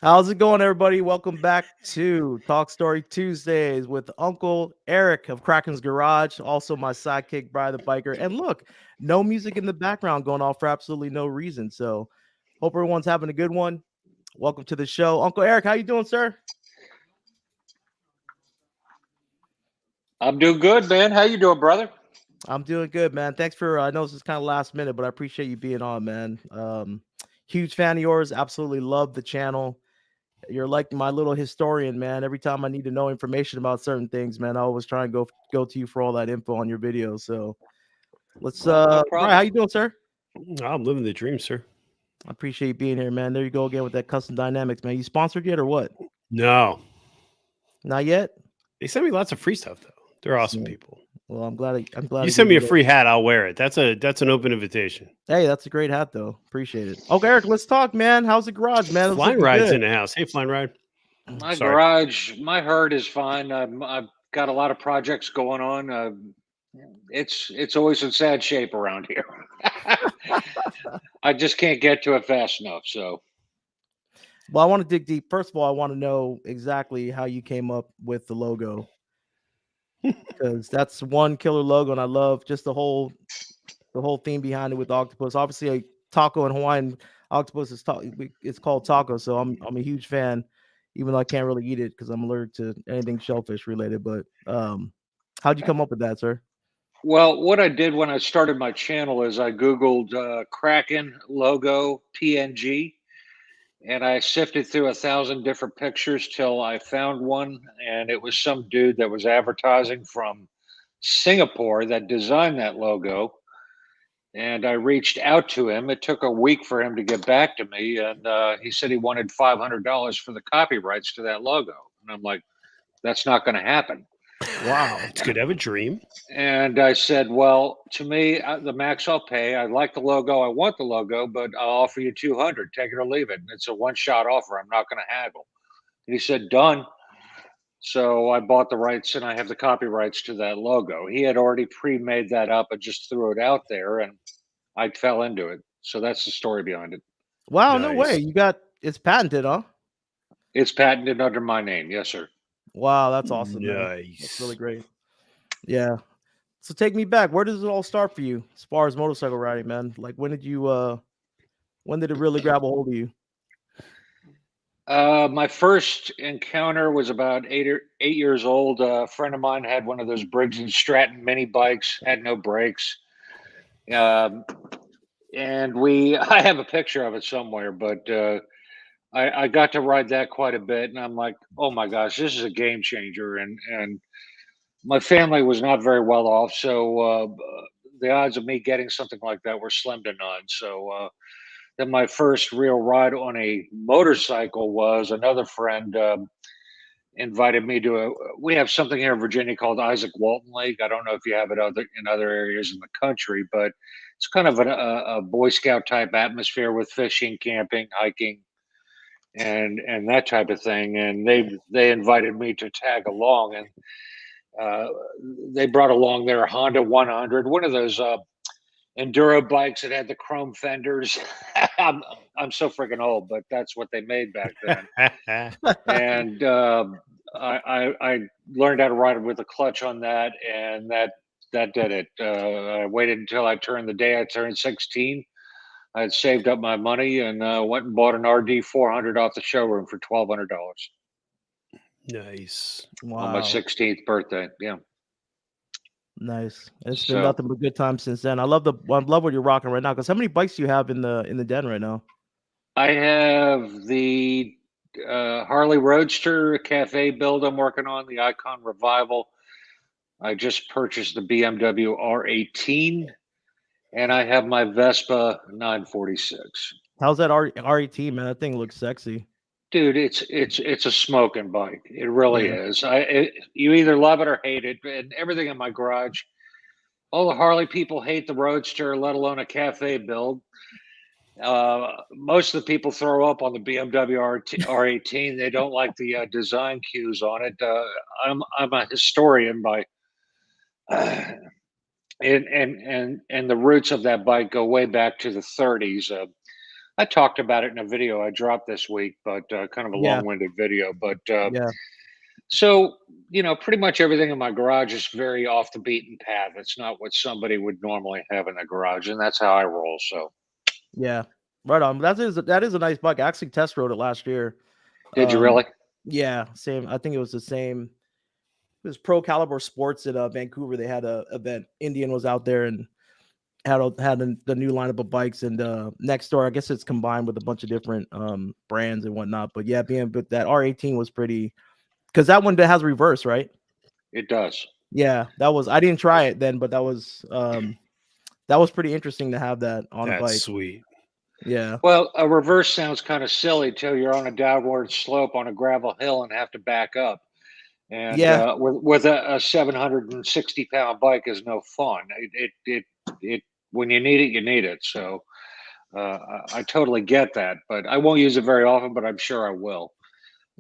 How's it going, everybody? Welcome back to Talk Story Tuesdays with Uncle Eric of Kraken's Garage, also my sidekick, Brian the Biker. And look, no music in the background going off for absolutely no reason. So, hope everyone's having a good one. Welcome to the show, Uncle Eric. How you doing, sir? I'm doing good, man. How you doing, brother? I'm doing good, man. Thanks for. I know this is kind of last minute, but I appreciate you being on, man. Huge fan of yours. Absolutely love the channel. You're like my little historian, man. Every time I need to know information about certain things, man, I always try and go to you for all that info on your videos. So let's No Brian, how problem. you doing, sir? I'm living the dream, sir. I appreciate you being here, man. There you go again with that custom dynamics, man. You sponsored yet or what? No, Not yet. they send me lots of free stuff though. They're awesome Yeah. people. Well, I'm glad. I'm glad You to send give me you a that. free hat, I'll wear it. That's an open invitation. Hey, that's a great hat, though. Appreciate it. Okay, Eric, let's talk, man. How's the garage, man? It's Flying looking rides good. in the house. Hey, flying ride. My Sorry. garage, my herd is fine. I've got a lot of projects going on. It's always in sad shape around here. I just can't get to it fast enough. So, Well, I want to dig deep. First of all, I want to know exactly how you came up with the logo because that's one killer logo, and I love just the whole theme behind it with the octopus. Obviously, a taco in Hawaiian octopus is it's called taco, so I'm a huge fan, even though I can't really eat it because I'm allergic to anything shellfish related. But how'd you come up with that, sir? well, what I did when I started my channel is I Googled Kraken logo PNG, and I sifted through 1,000 different pictures till I found one, and it was some dude that was advertising from Singapore that designed that logo. And I reached out to him. It took a week for him to get back to me, and he said he wanted $500 for the copyrights to that logo. And I'm like, that's not going to happen. Wow. It's good to have a dream. And I said, well, to me, the max I'll pay. I like the logo. I want the logo, but I'll offer you 200. Take it or leave it. And it's a one-shot offer. I'm not going to haggle. And he said, done. So I bought the rights and I have the copyrights to that logo. He had already pre-made that up and just threw it out there, and I fell into it. So that's the story behind it. Wow, no way. Nice. You got it's patented, huh? It's patented under my name. Yes, sir. Wow, that's awesome, man. That's really Nice. great. Yeah. So take me back. Where does it all start for you as far as motorcycle riding, man? Like when did it really grab a hold of you? My first encounter was about 8 years old. A friend of mine had one of those Briggs and Stratton mini bikes, had no brakes. Um, and I have a picture of it somewhere, but I got to ride that quite a bit. And I'm like, oh my gosh, this is a game changer. And my family was not very well off. So the odds of me getting something like that were slim to none. So, then my first real ride on a motorcycle was another friend invited me to a. We have something here in Virginia called Isaac Walton Lake. I don't know if you have it in other areas in the country, but it's kind of a Boy Scout type atmosphere with fishing, camping, hiking, and that type of thing. And they invited me to tag along, and uh, they brought along their Honda 100, one of those enduro bikes that had the chrome fenders. I'm I'm so freaking old, but that's what they made back then. And I learned how to ride with a clutch on that, and that did it. I waited until I turned the day I turned 16. I had saved up my money and went and bought an RD 400 off the showroom for $1,200 Nice. on my Wow. 16th birthday. Yeah. Nice. It's been So nothing but good times since then. I love what you're rocking right now. Because how many bikes do you have in the den right now? I have the Harley Roadster cafe build I'm working on, the Icon Revival. I just purchased the BMW R18, and I have my Vespa 946. How's that R18, man? That thing looks sexy. Dude, it's a smoking bike. It really Yeah. is. You either love it or hate it. And everything in my garage, all the Harley people hate the Roadster, let alone a cafe build. Most of the people throw up on the BMW R18. They don't like the design cues on it. I'm a historian by, and the roots of that bike go way back to the 30s. I talked about it in a video I dropped this week, but kind of a Yeah, long-winded video. But yeah, so, pretty much everything in my garage is very off the beaten path. It's not what somebody would normally have in their garage, and that's how I roll. So, yeah. Right on. That is a nice bike. I actually test rode it last year. did you really? Yeah, same. I think it was the same. It was Pro Caliber Sports at Vancouver. They had a event. Indian was out there and the new lineup of bikes. And next door, I guess it's combined with a bunch of different brands and whatnot. But yeah, but that R18 was pretty, because that one has reverse, right? It does. Yeah, that was. I didn't try it then, but that was pretty interesting to have that on a That's bike. sweet. Yeah, Well, a reverse sounds kind of silly till you're on a downward slope on a gravel hill and have to back up. And yeah, with a 760-pound bike is no fun. It when you need it, you need it. So I totally get that, but I won't use it very often. But I'm sure I will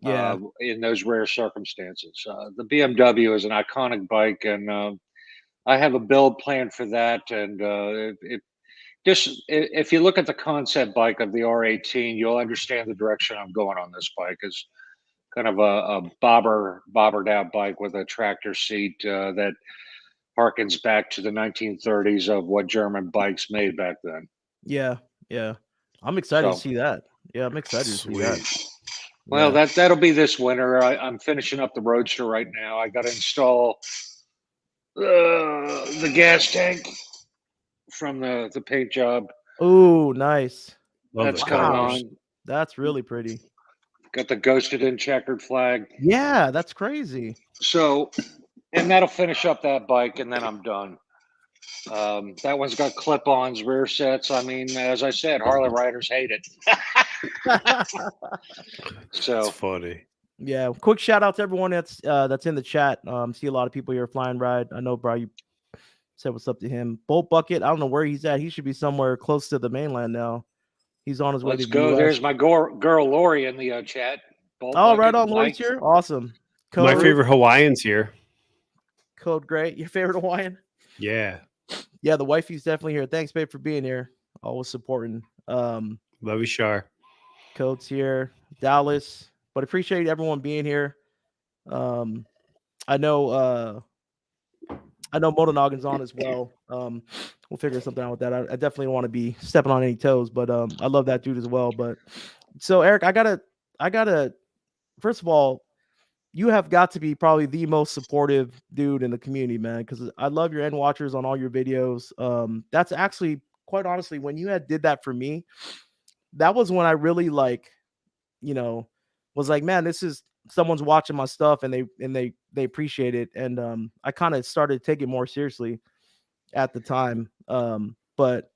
yeah, in those rare circumstances. The BMW is an iconic bike, and I have a build plan for that. And just if you look at the concept bike of the R18, you'll understand the direction I'm going on this bike. Is kind of a bobbered out bike with a tractor seat that harkens back to the 1930s of what German bikes made back then. yeah, yeah. I'm excited to So, see that. Yeah, I'm excited to see that. Sweet. well, Yeah. that'll be this winter. I'm finishing up the Roadster right now. I got to install the gas tank from the paint job. Oh, nice. Love That's the coming Wow, colors. on. that's really pretty. Got the ghosted in checkered flag. Yeah, that's crazy. So, and that'll finish up that bike, and then I'm done. That one's got clip-ons, rear sets. I mean, as I said, Harley riders hate it. It's So, funny. Yeah, quick shout out to everyone that's in the chat. See a lot of people here flying ride. I know, bro, you said what's up to him. Bolt Bucket, I don't know where he's at. He should be somewhere close to the mainland now. He's on his way to let's the go. US. There's my girl Lori in the chat. Bolt Oh, right bucket, on, Lori's Mike. here. Awesome. My Code, favorite Hawaiian's here. Code great. Your favorite Hawaiian? Yeah. Yeah, the wifey's definitely here. Thanks, babe, for being here. Always supporting. Love you, Shar. Code's here. Dallas. But appreciate everyone being here. I know Motonoggin's on as well. We'll figure something out with that. I definitely want to be stepping on any toes, but I love that dude as well. But so Eric, I gotta first of all, you have got to be probably the most supportive dude in the community, man, because I love your end watchers on all your videos. That's actually, quite honestly, when you did that for me, that was when I really was like, man, this is someone's watching my stuff and they appreciate it. And I kind of started to take it more seriously at the time. But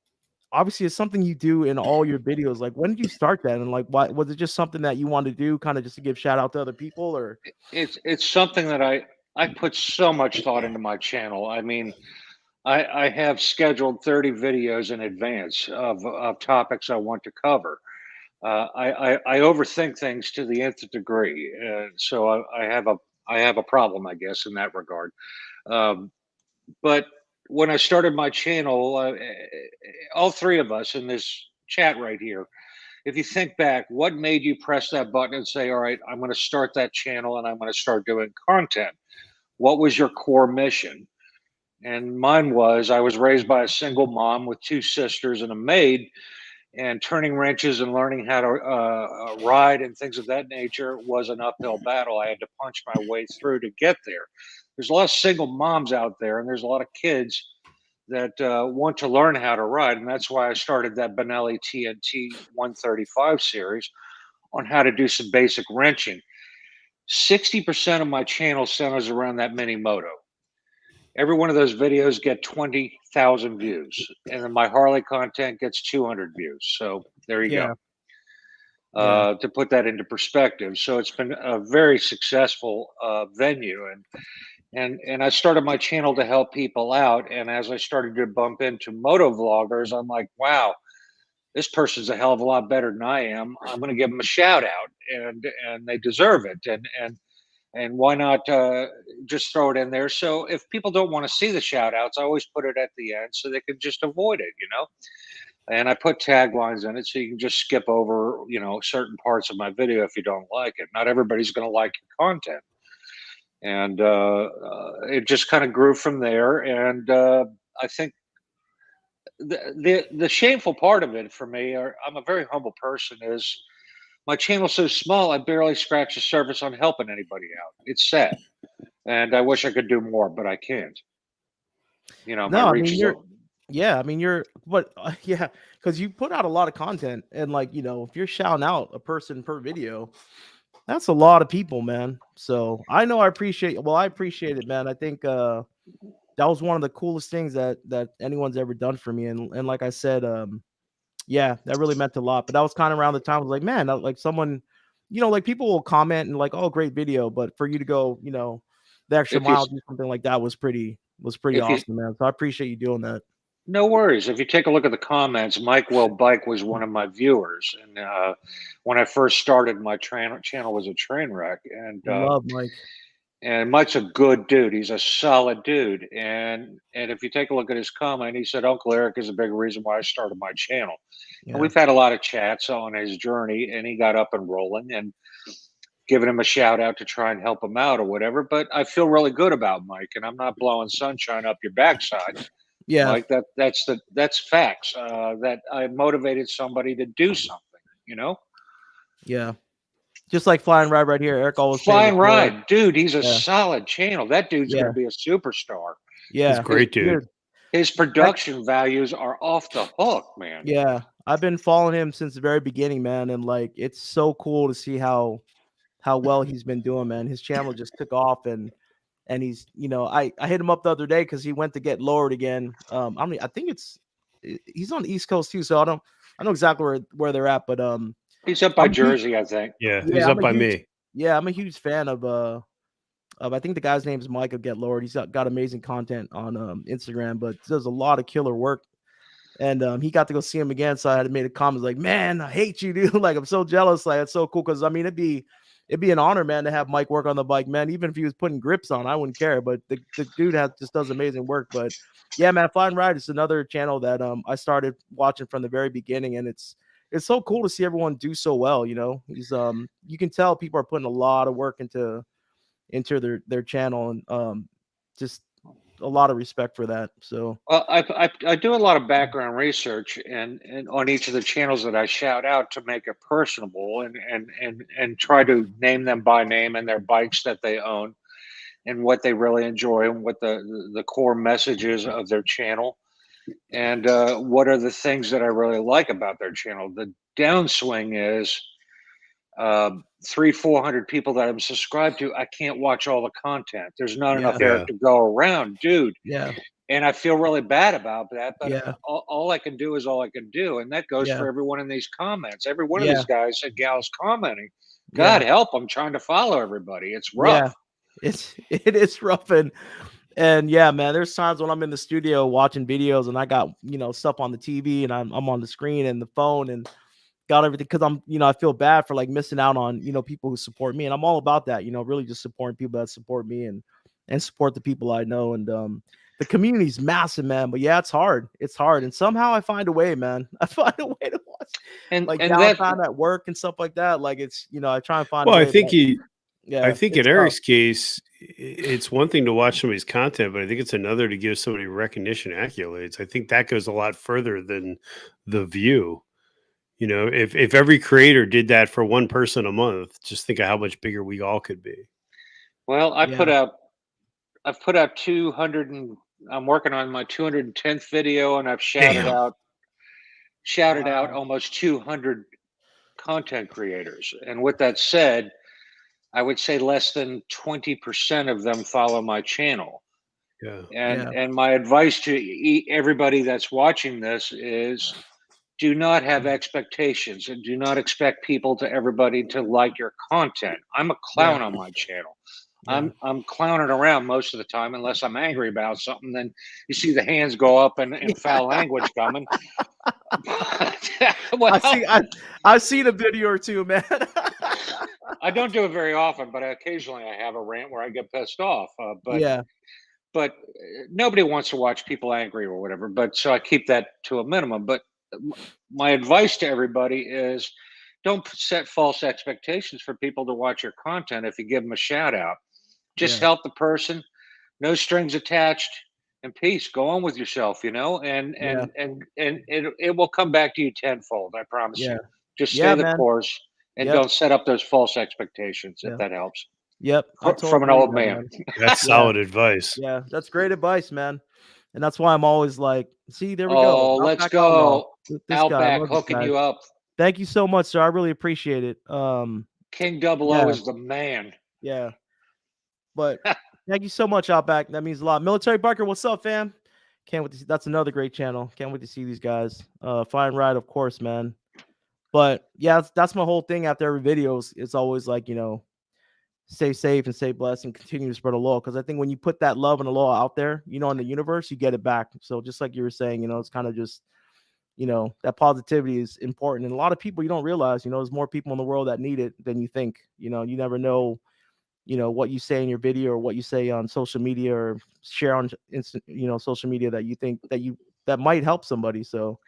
obviously it's something you do in all your videos. Like, when did you start that? And like, why was it just something that you wanted to do kind of just to give shout out to other people? Or It's something that I put so much thought into my channel. I mean, I have scheduled 30 videos in advance of topics I want to cover. I overthink things to the nth degree, so I have a problem, I guess, in that regard. Um, but when I started my channel, all three of us in this chat right here, if you think back, what made you press that button and say, "All right, I'm going to start that channel and I'm going to start doing content"? What was your core mission? And mine was I was raised by a single mom with two sisters and a maid, and turning wrenches and learning how to ride and things of that nature was an uphill battle. I had to punch my way through to get there. There's a lot of single moms out there, and there's a lot of kids that want to learn how to ride, and that's why I started that Benelli TNT 135 series on how to do some basic wrenching. 60% of my channel centers around that mini moto. Every one of those videos get 20,000 views, and then my Harley content gets 200 views. So there you yeah, go. To put that into perspective, so it's been a very successful venue, and I started my channel to help people out. And as I started to bump into moto vloggers, I'm like, wow, this person's a hell of a lot better than I am. I'm going to give them a shout out, and they deserve it. And why not just throw it in there? So if people don't want to see the shout outs, I always put it at the end so they can just avoid it, and I put taglines in it so you can just skip over, certain parts of my video if you don't like it. Not everybody's going to like your content, and it just kind of grew from there. And I think the shameful part of it for me, or I'm a very humble person, is my channel's so small I barely scratch the surface on helping anybody out. It's sad, and I wish I could do more, but I can't. My No, I reach mean is yeah, I mean but yeah, because you put out a lot of content, and like if you're shouting out a person per video, that's a lot of people, man. So I know I appreciate it, man. I think that was one of the coolest things that anyone's ever done for me. And like I said, yeah, that really meant a lot. But that was kind of around the time I was like, man, like someone, like people will comment and like, oh, great video. But for you to go, the extra if you mile, do something like that was pretty if you awesome, man. So I appreciate you doing that. no worries. If you take a look at the comments, Mike Will Bike was one of my viewers, and when I first started, my channel was a train wreck, Love Mike. and Mike's a good dude. He's a solid dude, and if you take a look at his comment, he said Uncle Eric is a big reason why I started my channel. Yeah. And we've had a lot of chats on his journey, and he got up and rolling, and giving him a shout out to try and help him out or whatever. But I feel really good about Mike, and I'm not blowing sunshine up your backside. Yeah. Mike, that's facts. That I motivated somebody to do something. Yeah. Just like Flying Ride right here. Eric always Flying Ride, dude. He's a solid channel. That dude's Yeah. going to be a superstar. Yeah. He's a great dude. His production values are off the hook, man. Yeah. I've been following him since the very beginning, man. And like, it's so cool to see how well he's been doing, man. His channel just took off, and he's, I hit him up the other day because he went to get lowered again. I think he's on the East Coast too, so I know exactly where they're at, but he's up by Jersey, I think. Yeah, he's up by me. Yeah, I'm a huge fan of I think the guy's name is Mike of Get Lowered. He's got amazing content on Instagram, but does a lot of killer work. And he got to go see him again, so I had to make a comment like, "Man, I hate you, dude. Like, I'm so jealous. Like, it's so cool because I mean, it'd be an honor, man, to have Mike work on the bike, man. Even if he was putting grips on, I wouldn't care. But the dude just does amazing work. But yeah, man, Flying Ride is another channel that I started watching from the very beginning, and it's so cool to see everyone do so well. He's you can tell people are putting a lot of work into their channel, and just a lot of respect for that. So well, I do a lot of background research and on each of the channels that I shout out to make it personable and try to name them by name and their bikes that they own and what they really enjoy and what the core messages of their channel and what are the things that I really like about their channel. The downswing is 300-400 people that I'm subscribed to. I can't watch all the content. There's not enough Eric to go around, dude. Yeah. And I feel really bad about that, but Yeah. all I can do is all I can do. And that goes for everyone in these comments. Every one of Yeah. these guys and gals commenting. God help, I'm trying to follow everybody. It's rough. Yeah. It is rough. And yeah, man, there's times when I'm in the studio watching videos and I got, stuff on the TV and I'm on the screen and the phone and got everything because I'm, I feel bad for like missing out on, people who support me. And I'm all about that, really just supporting people that support me and support the people I know. And the community's massive, man. But yeah, it's hard. It's hard. And somehow I find a way, man. I find a way to watch like downtime at work and stuff like that. Like it's, I try and find a way. I think I think in Eric's case, it's one thing to watch somebody's content, but I think it's another to give somebody recognition, accolades. I think that goes a lot further than the view. If every creator did that for one person a month, just think of how much bigger we all could be. Well, I've put out 200 and I'm working on my 210th video, and I've shouted out almost 200 content creators. And with that said, I would say less than 20% of them follow my channel. Yeah. And my advice to everybody that's watching this is do not have expectations and do not expect everybody to like your content. I'm a clown on my channel. I'm clowning around most of the time unless I'm angry about something. Then you see the hands go up and foul language coming. Well, I've seen a video or two, man. I don't do it very often, but occasionally I have a rant where I get pissed off. But nobody wants to watch people angry or whatever. But so I keep that to a minimum. But my advice to everybody is don't set false expectations for people to watch your content if you give them a shout out. Just help the person, no strings attached, and peace. Go on with yourself, and it will come back to you tenfold. I promise you. Just stay the man. course and don't set up those false expectations. If that helps. Yep, I totally from an agree old with that, man. That's solid advice. Yeah, that's great advice, man. And that's why I'm always like, see, there we go. Oh, let's Outback Outlaw. go. This guy, I Outback love this hooking guy. you up. Thank you so much, sir. I really appreciate it. King Double O is the man. Yeah. But thank you so much, Outback. That means a lot. Military Biker, what's up, fam? Can't wait to see. That's another great channel. Can't wait to see these guys. Fine ride, of course, man. But yeah, that's my whole thing after every video. It's always like, stay safe and stay blessed and continue to spread the law. Because I think when you put that love and the law out there, in the universe, you get it back. So just like you were saying, it's kind of just, that positivity is important. And a lot of people, you don't realize, there's more people in the world that need it than you think. You never know, what you say in your video or what you say on social media or share on instant, social media that you think that might help somebody. So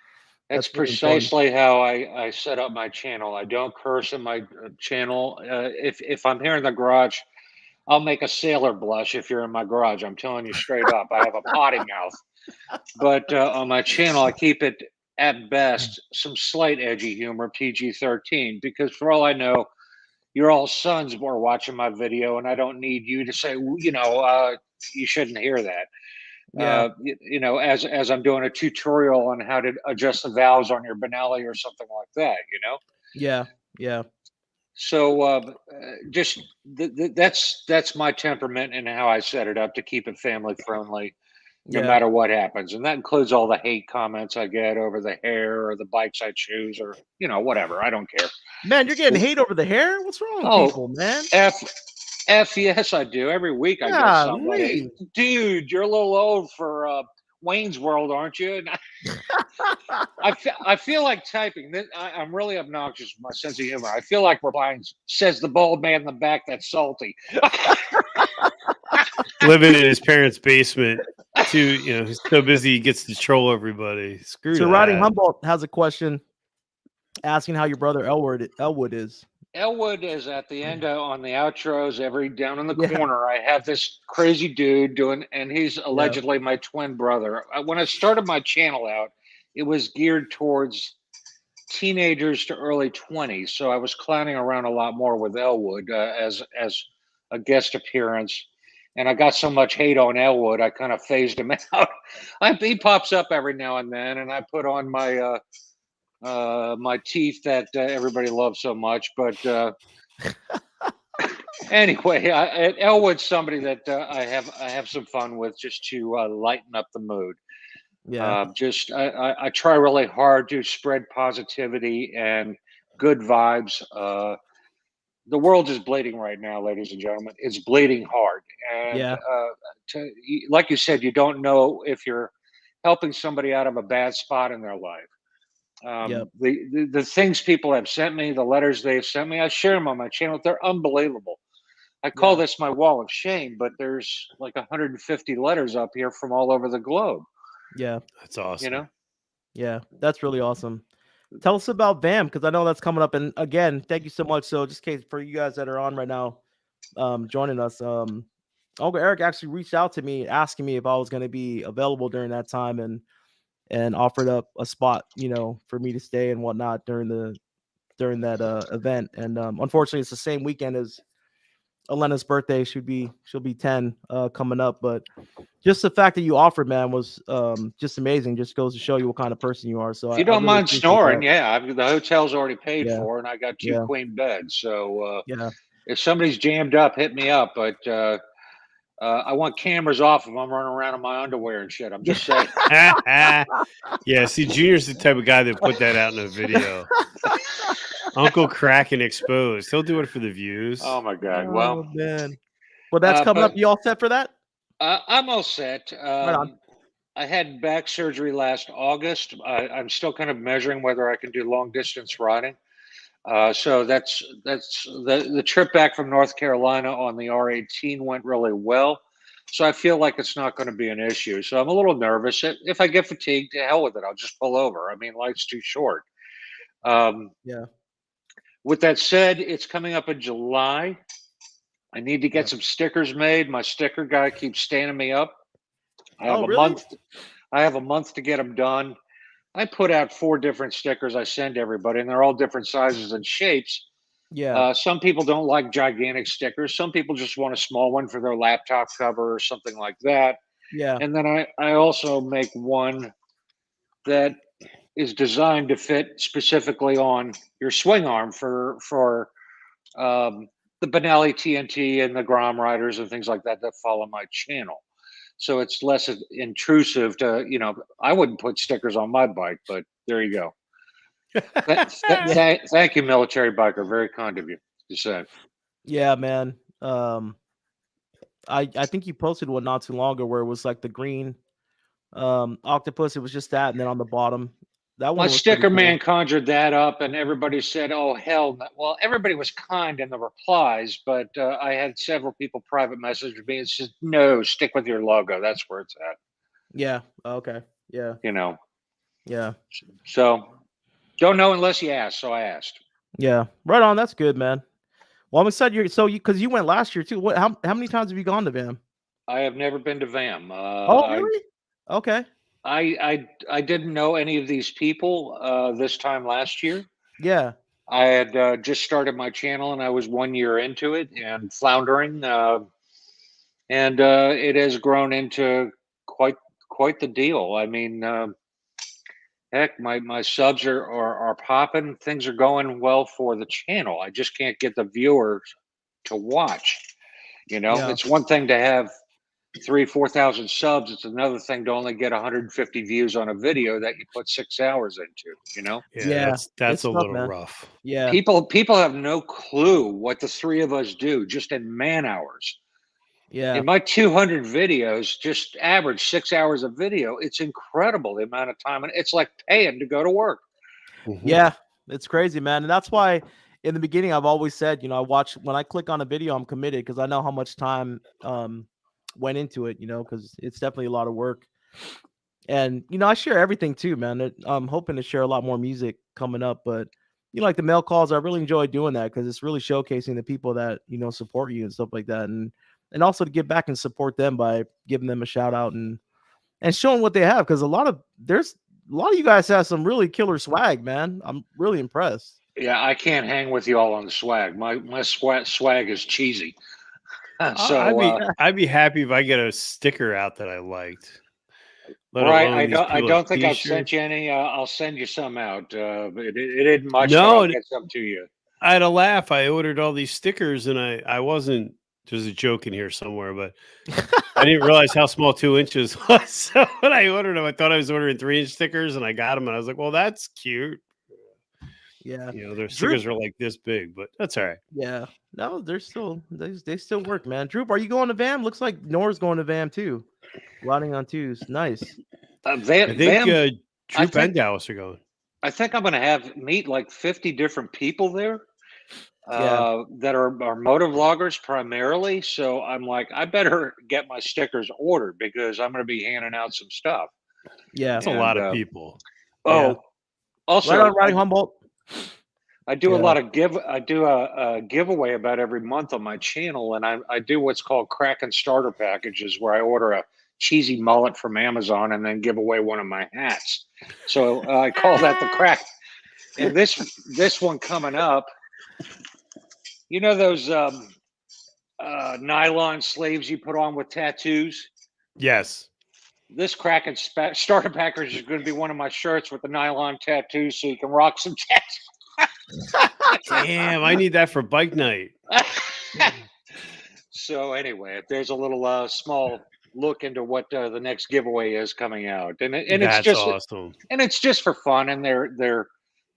that's really precisely how I set up my channel. I don't curse in my channel. If I'm here in the garage, I'll make a sailor blush if you're in my garage. I'm telling you straight up. I have a potty mouth. But on my channel, I keep it at best some slight edgy humor, PG-13, because for all I know, your all sons were watching my video, and I don't need you to say, you shouldn't hear that. Yeah. As I'm doing a tutorial on how to adjust the valves on your Benelli or something like that, Yeah. So just that's my temperament and how I set it up to keep it family friendly, no matter what happens, and that includes all the hate comments I get over the hair or the bikes I choose or whatever. I don't care. Man, you're getting hate over the hair? What's wrong with people, man? Yes, I do. Every week I get somebody. Dude, you're a little old for Wayne's World, aren't you? I feel like typing. I'm really obnoxious with my sense of humor. I feel like we're playing Says the Bald Man in the Back That's Salty. Living in his parents' basement, too. He's so busy he gets to troll everybody. Screw so that. Riding Humboldt has a question asking how your brother Elwood is. Elwood is at the end on the outros. Down in the corner, I have this crazy dude doing, and he's allegedly my twin brother. When I started my channel out, it was geared towards teenagers to early 20s, so I was clowning around a lot more with Elwood as a guest appearance. And I got so much hate on Elwood, I kind of phased him out. He pops up every now and then, and I put on my my teeth that everybody loves so much. But anyway, Elwood's somebody that I have some fun with, just to lighten up the mood. Yeah. I try really hard to spread positivity and good vibes. The world is bleeding right now, ladies and gentlemen. It's bleeding hard. And like you said, you don't know if you're helping somebody out of a bad spot in their life. The things people have sent me, the letters they've sent me, I share them on my channel. They're unbelievable. I call this my wall of shame, but there's like 150 letters up here from all over the globe. Yeah. That's awesome. Yeah, that's really awesome. Tell us about VAM, because I know that's coming up. And again, thank you so much. So just in case for you guys that are on right now, joining us, Uncle Eric actually reached out to me asking me if I was going to be available during that time and offered up a spot, for me to stay and whatnot during that event. And unfortunately, it's the same weekend as Elena's birthday. She'll be 10 coming up, but just the fact that you offered, man, was just amazing. Just goes to show you what kind of person you are. So if you don't mind snoring, the hotel's already paid for, and I got 2 queen beds. So if somebody's jammed up, hit me up. But I want cameras off if I'm running around in my underwear and shit. I'm just saying. Yeah, see, Junior's the type of guy that put that out in a video. Uncle Kraken exposed. He'll do it for the views. Oh my God! Well, man. Well, that's coming up. You all set for that? I'm all set. Right on. I had back surgery last August. I'm still kind of measuring whether I can do long distance riding. So that's the trip back from North Carolina on the R18 went really well. So I feel like it's not going to be an issue. So I'm a little nervous. If I get fatigued, to hell with it. I'll just pull over. I mean, life's too short. Yeah. With that said, it's coming up in July. I need to get some stickers made. My sticker guy keeps standing me up. I have Oh, a really? month. I have a month to get them done. I put out 4 different stickers I send everybody, and they're all different sizes and shapes. Yeah. Some people don't like gigantic stickers. Some people just want a small one for their laptop cover or something like that. Yeah. And then I also make one that is designed to fit specifically on your swing arm for the Benelli TNT and the Grom riders and things like that follow my channel. So it's less intrusive to, I wouldn't put stickers on my bike, but there you go. Thank you, military biker. Very kind of you to say. Yeah, man. I think you posted one not too long ago where it was like the green octopus. It was just that, and then on the bottom, that My one was pretty sticker cool. man conjured that up, and everybody said, "Oh hell!" No. Well, everybody was kind in the replies, but I had several people private message me and said, "No, stick with your logo. That's where it's at." Yeah. Okay. Yeah. Yeah. So don't know unless you ask. So I asked. Yeah. Right on. That's good, man. Well, I'm excited because you went last year too. What? How many times have you gone to VAM? I have never been to VAM. Oh, really? Okay. I didn't know any of these people this time last year. Yeah. I had just started my channel, and I was 1 year into it and floundering, and it has grown into quite the deal. I mean, heck, my subs are popping. Things are going well for the channel. I just can't get the viewers to watch. Yeah. It's one thing to have 3,000-4,000 subs. It's another thing to only get 150 views on a video that you put 6 hours into. Yeah, that's it's a tough, little man. rough. Yeah. People have no clue what the 3 of us do just in man hours. Yeah. In my 200 videos, just average 6 hours of video. It's incredible the amount of time, and it's like paying to go to work. Yeah, it's crazy, man. And that's why in the beginning I've always said, I watch when I click on a video, I'm committed because I know how much time went into it, because it's definitely a lot of work. And I share everything too, man. I'm hoping to share a lot more music coming up, but like the mail calls, I really enjoy doing that because it's really showcasing the people that support you and stuff like that, and also to give back and support them by giving them a shout out and showing what they have, because there's a lot of you guys have some really killer swag, man. I'm really impressed. Yeah, I can't hang with you all on the swag. My swag is cheesy. So I'd be happy if I get a sticker out that I liked. Right, I don't think I've sent you any. I'll send you some out. It isn't much. No, but I'll get some to you. I had a laugh. I ordered all these stickers, and I wasn't. There's a joke in here somewhere, but I didn't realize how small 2 inches was. So when I ordered them, I thought I was ordering 3-inch stickers, and I got them, and I was like, "Well, that's cute." Yeah, their stickers are like this big, but that's all right. Yeah, no, they still work, man. Droop, are you going to VAM? Looks like Nora's going to VAM too. Riding on twos, nice. I think Droop and Dallas are going. I think I'm going to meet like 50 different people there. That are motovloggers primarily. So I'm like, I better get my stickers ordered because I'm going to be handing out some stuff. Yeah, that's a lot of people. Also, right on Riding Humboldt. I do I do a giveaway about every month on my channel, and I do what's called Kraken starter packages, where I order a cheesy mullet from Amazon and then give away one of my hats. So I call that the Kraken. And this one coming up, those nylon sleeves you put on with tattoos? Yes. This Kraken starter package is going to be one of my shirts with the nylon tattoos, so you can rock some tattoos. Damn, I need that for bike night. So anyway, there's a little small look into what the next giveaway is coming out, and it's just awesome. And it's just for fun, and they're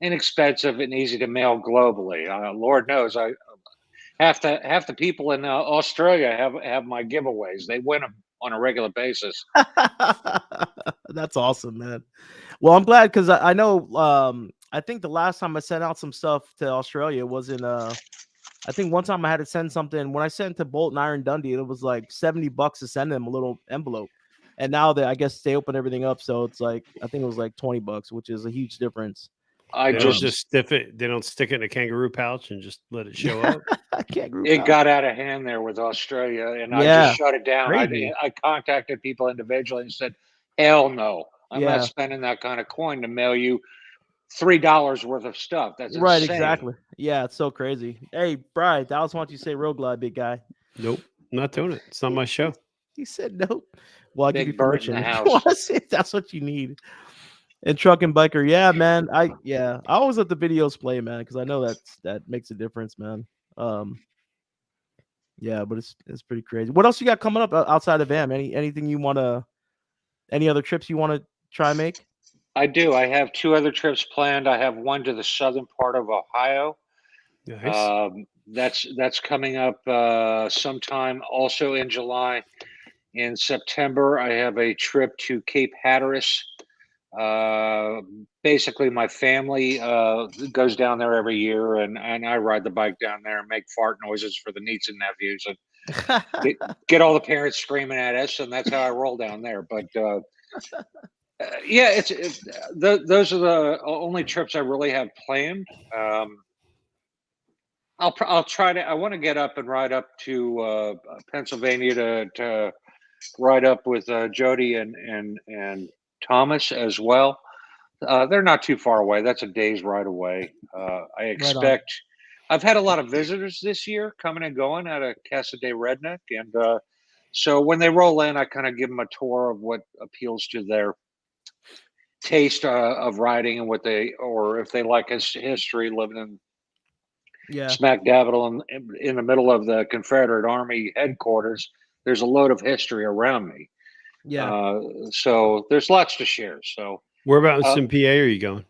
inexpensive and easy to mail globally. Lord knows, half the people in Australia have my giveaways. They win them on a regular basis. That's awesome, man. Well, I'm glad because I know I think the last time I sent out some stuff to Australia was in I think one time I had to send something when I sent to Bolt and Iron Dundee, it was like $70 to send them a little envelope. And now that I guess they open everything up, so it's like I think it was like $20, which is a huge difference. I They don't just just stiff it. They don't stick it in a kangaroo pouch and just let it show up. I can't group it out. got out of hand there with Australia, and I Yeah, just shut it down. crazy. I contacted people individually and said, "Hell no, I'm Yeah. not spending that kind of coin to mail you $3 worth of stuff. That's Right, insane." exactly. Yeah, it's so crazy. Hey, Brian, Dallas wants you to say Road Glide, big guy. Nope, not doing it. It's not my show. He said nope. Well, I give you Big bird in permission the if you house. want to say if that's what you need. And truck and biker, yeah, man. I always let the videos play, man, because I know that makes a difference, man. Yeah, but it's pretty crazy. What else you got coming up outside of VAM? Anything you want to? Any other trips you want to try and make? I do. I have 2 other trips planned. I have one to the southern part of Ohio. Nice. That's coming up sometime also in July. In September, I have a trip to Cape Hatteras. Basically, my family goes down there every year, and I ride the bike down there and make fart noises for the nieces and nephews, and get all the parents screaming at us, and that's how I roll down there. But yeah, those are the only trips I really have planned. I'll try to. I want to get up and ride up to Pennsylvania to ride up with Jody and Thomas as well. They're not too far away. That's a day's ride away. I expect. I've had a lot of visitors this year coming and going out of Casa de Redneck, and so when they roll in, I kind of give them a tour of what appeals to their taste of riding and what they, or if they like history, living in smack dab in the middle of the Confederate Army headquarters. There's a load of history around me. Yeah. So there's lots to share. So Whereabouts in PA are you going?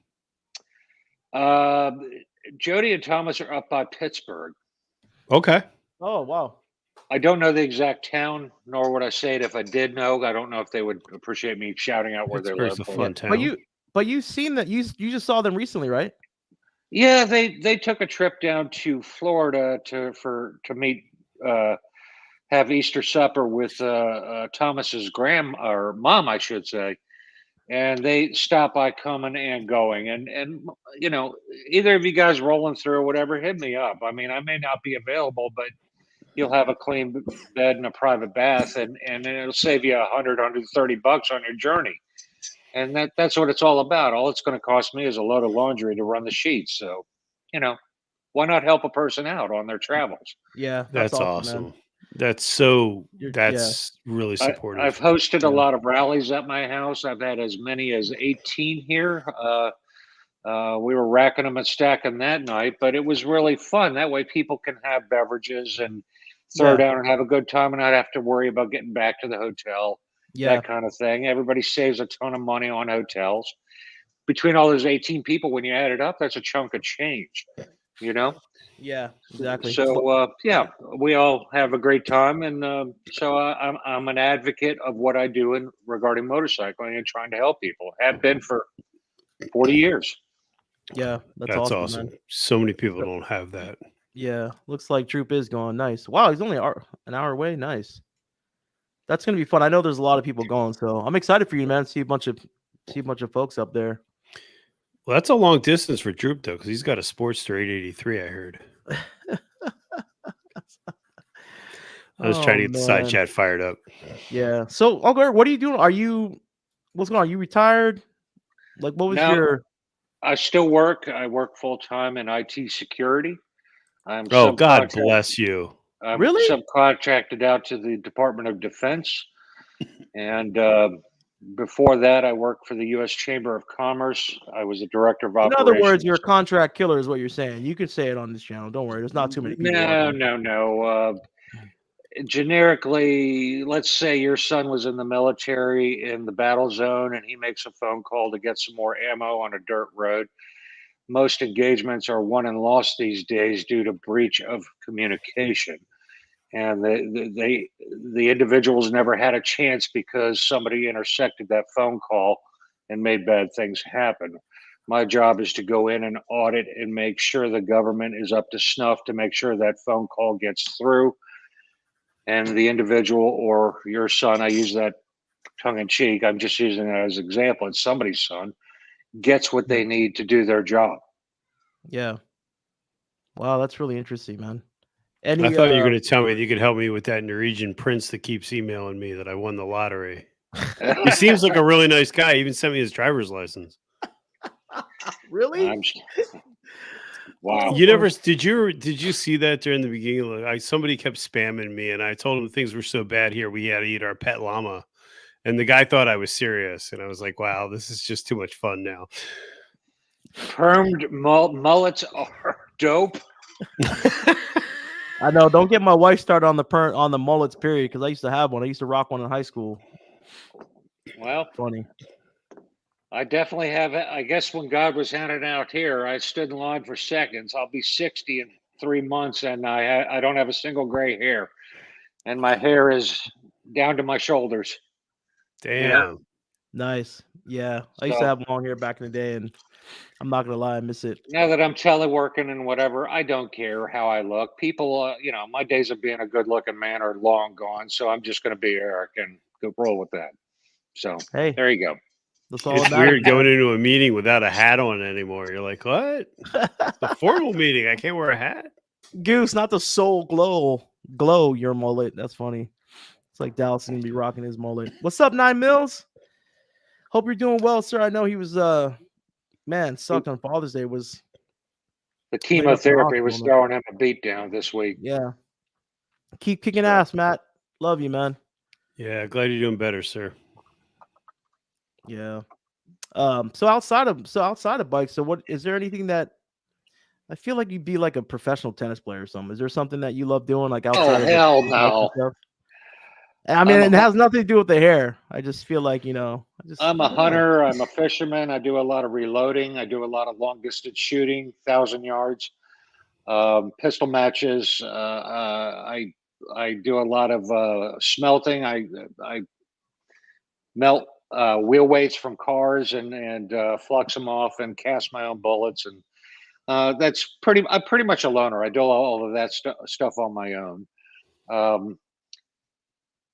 Jody and Thomas are up by Pittsburgh. Okay. Oh, wow. I don't know the exact town, nor would I say it if I did know. I don't know if they would appreciate me shouting out where they live. Pittsburgh's a fun town. But you've seen that you just saw them recently, right? Yeah, they took a trip down to Florida to meet have Easter supper with Thomas's or mom, I should say, and they stop by coming and going, and you know, either of you guys rolling through or whatever, hit me up. I mean, I may not be available, but you'll have a clean bed and a private bath, and it'll save you $130 on your journey. And that's what it's all about. All it's going to cost me is a load of laundry to run the sheets. So, you know, why not help a person out on their travels? Yeah, that's awesome. Man. That's really supportive. I've hosted a lot of rallies at my house. I've had as many as 18 here. We were racking them and stacking that night, but it was really fun. That way people can have beverages and throw down and have a good time and not have to worry about getting back to the hotel. That kind of thing. Everybody saves a ton of money on hotels. Between all those 18 people, when you add it up, that's a chunk of change, you know? Yeah, exactly. So, yeah, we all have a great time. And so I'm an advocate of what I do regarding motorcycling and trying to help people. Have been for 40 years. Yeah, that's awesome. Man. So many people don't have that. Yeah, looks like Troop is going. Nice. Wow, he's only an hour away. Nice. That's gonna be fun. I know there's a lot of people going, so I'm excited for you, man. See a bunch of folks up there. Well, that's a long distance for Droop though, because he's got a Sportster 883. I heard. I was trying to get the side chat fired up. Yeah. So, Uncle, what are you doing? What's going on? Are you retired? Like, what was your? I still work. I work full time in IT security. God bless you. I'm really subcontracted out to the Department of Defense, and before that, I worked for the U.S. Chamber of Commerce. I was a director of operations. In other words, you're a contract killer, is what you're saying. You can say it on this channel. Don't worry. There's not too many people. No. Generically, let's say your son was in the military in the battle zone, and he makes a phone call to get some more ammo on a dirt road. Most engagements are won and lost these days due to breach of communication. And the individuals never had a chance because somebody intersected that phone call and made bad things happen. My job is to go in and audit and make sure the government is up to snuff, to make sure that phone call gets through and the individual or your son, I use that tongue in cheek, I'm just using it as an example, it's somebody's son, gets what they need to do their job. Yeah. Wow, that's really interesting, man. I Any thought you were going to tell me that you could help me with that Norwegian prince that keeps emailing me that I won the lottery. He seems like a really nice guy. He even sent me his driver's license. really? Wow. You never did you see that during the beginning? Like, somebody kept spamming me, and I told him things were so bad here we had to eat our pet llama, and the guy thought I was serious, and I was like, "Wow, this is just too much fun now." Permed mullets are dope. I know. Don't get my wife started on the mullets period, because I used to have one. I used to rock one in high school. Well, funny. I definitely have. I guess when God was handing out here, I stood in line for seconds. I'll be 60 in 3 months, and I don't have a single gray hair, and my hair is down to my shoulders. Damn. You know? Nice. Yeah, I used to have long hair back in the day, and I'm not gonna lie, I miss it. Now that I'm teleworking and whatever, I don't care how I look. People, my days of being a good-looking man are long gone, so I'm just going to be Eric and go roll with that. So hey, there you go. That's all. It's weird going into a meeting without a hat on anymore. You're like, what? It's a formal meeting. I can't wear a hat. Goose, not the soul glow your mullet. That's funny. It's like Dallas is gonna be rocking his mullet. What's up, 9 Mills? Hope you're doing well, sir. I know he was man, sucked on Father's Day. Was the chemotherapy was throwing him a beat down this week. Yeah. Keep kicking ass, Matt. Love you, man. Yeah, glad you're doing better, sir. Yeah. So outside of bikes, so what is there anything that I feel like you'd be like a professional tennis player or something? Is there something that you love doing like outside of hell no. Stuff? I mean, it has nothing to do with the hair. I just feel like, I'm a hunter. I'm a fisherman. I do a lot of reloading. I do a lot of long distance shooting, 1,000 yards, pistol matches. I do a lot of smelting. I melt wheel weights from cars and flux them off and cast my own bullets. And I'm pretty much a loner. I do all of that stuff on my own.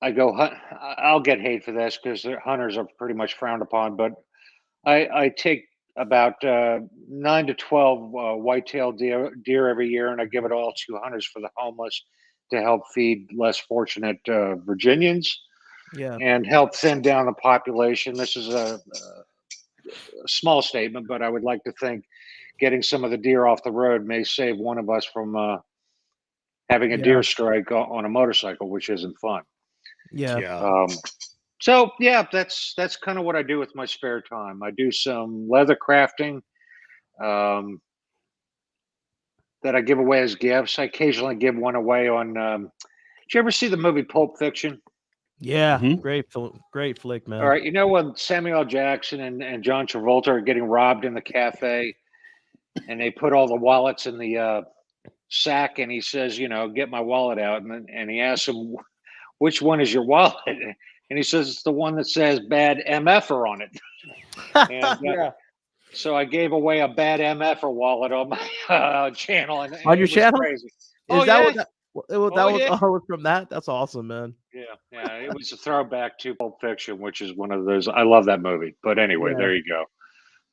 I'll get hate for this because hunters are pretty much frowned upon, but I take about 9 to 12 white-tailed deer every year, and I give it all to hunters for the homeless to help feed less fortunate Virginians. Yeah. And help thin down the population. This is a small statement, but I would like to think getting some of the deer off the road may save one of us from having a deer strike on a motorcycle, which isn't fun. Yeah. So yeah, that's kind of what I do with my spare time. I do some leather crafting that I give away as gifts. I occasionally give one away on. Did you ever see the movie Pulp Fiction? Yeah, great flick, man. All right, you know when Samuel L. Jackson and John Travolta are getting robbed in the cafe, and they put all the wallets in the sack, and he says, get my wallet out, and he asks him, which one is your wallet? And he says it's the one that says bad MFer on it. And, so I gave away a bad MFer wallet on my channel, and on your channel. Crazy. Is that was from that? That's awesome, man. Yeah, it was a throwback to Pulp Fiction, which is one of those. I love that movie. But anyway, there you go.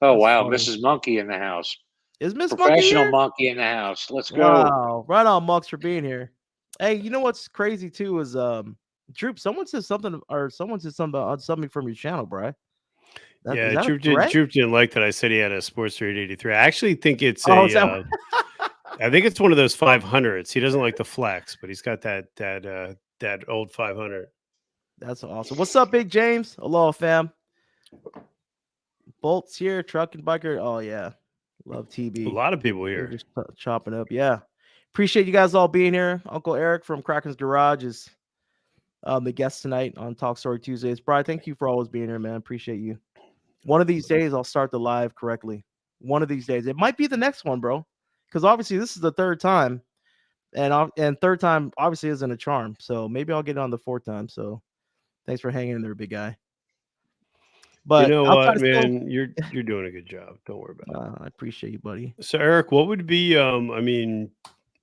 Oh, that's wow, funny. Mrs. Monkey in the house. Is Miss Professional Monkey in the house? Let's go. Wow, right on, Monks, for being here. Hey, you know what's crazy too is Droop. Someone said something about something from your channel, bro. Droop didn't like that I said he had a Sportster 883. I actually think it's I think it's one of those 500s. He doesn't like the flex, but he's got that old 500. That's awesome. What's up, Big James? Aloha, fam. Bolts here, truck and biker. Oh yeah, love TB. A lot of people here. Just chopping up. Yeah, appreciate you guys all being here. Uncle Eric from Kraken's Garage is the guest tonight on Talk Story Tuesdays. Brian, thank you for always being here, man. Appreciate you. One of these days, I'll start the live correctly. One of these days, it might be the next one, bro. Because obviously this is the third time, and third time obviously isn't a charm. So maybe I'll get it on the fourth time. So thanks for hanging in there, big guy. But outside what, of school, man? You're doing a good job. Don't worry about it. I appreciate you, buddy. So, Eric, what would be? I mean,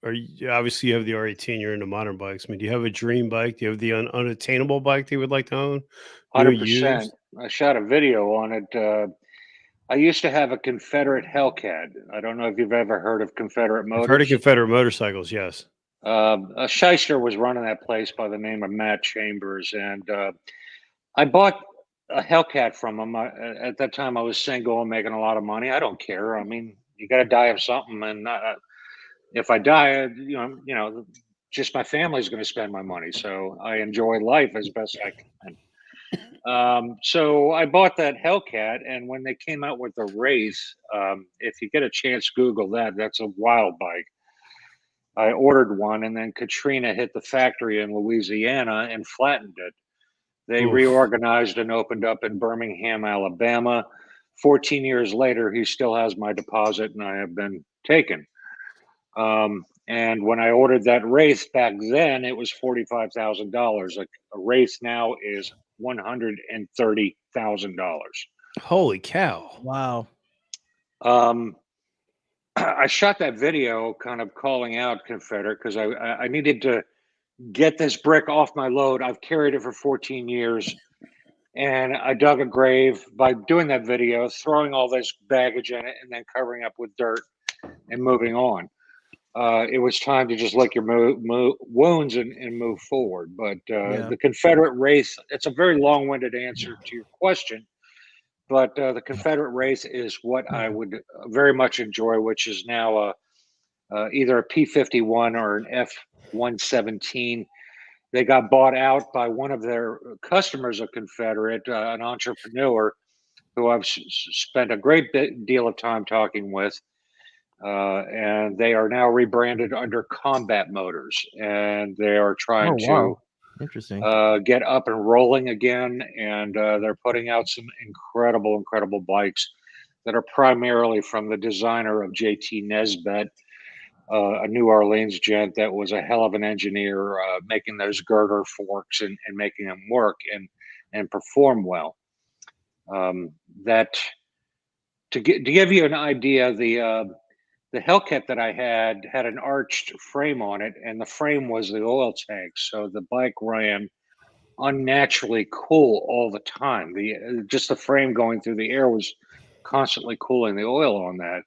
are you obviously you have the R18? You're into modern bikes. I mean, do you have a dream bike? Do you have the unattainable bike that you would like to own? New 100%. used? I shot a video on it. I used to have a Confederate Hellcat. I don't know if you've ever heard of Confederate I've heard of Motors. Confederate motorcycles. Yes. A shyster was running that place by the name of Matt Chambers, and I bought a Hellcat from him. At that time, I was single and making a lot of money. I don't care. I mean, you got to die of something, and if I die, just my family's going to spend my money. So I enjoy life as best I can. So I bought that Hellcat, and when they came out with the Wraith, if you get a chance, Google that. That's a wild bike. I ordered one, and then Katrina hit the factory in Louisiana and flattened it. They Oof. reorganized and opened up in Birmingham, Alabama. 14 years later, he still has my deposit, and I have been taken. And when I ordered that Wraith back then, it was $45,000. Like a Wraith now is $130,000. Holy cow! Wow. I shot that video kind of calling out Confederate because I needed to get this brick off my load. I've carried it for 14 years, and I dug a grave by doing that video, throwing all this baggage in it, and then covering up with dirt and moving on. It was time to just lick your wounds and move forward. But the Confederate Wraith, it's a very long-winded answer to your question, but the Confederate Wraith is what I would very much enjoy, which is now either a P-51 or an F-117. They got bought out by one of their customers of Confederate, an entrepreneur who I've spent a great deal of time talking with. And they are now rebranded under Combat Motors, and they are trying to Interesting. get up and rolling again. And they're putting out some incredible bikes that are primarily from the designer of JT Nesbitt, a New Orleans gent that was a hell of an engineer, making those girder forks and making them work and perform well. That to give you an idea, the Hellcat that I had an arched frame on it, and the frame was the oil tank. So the bike ran unnaturally cool all the time. Just the frame going through the air was constantly cooling the oil on that.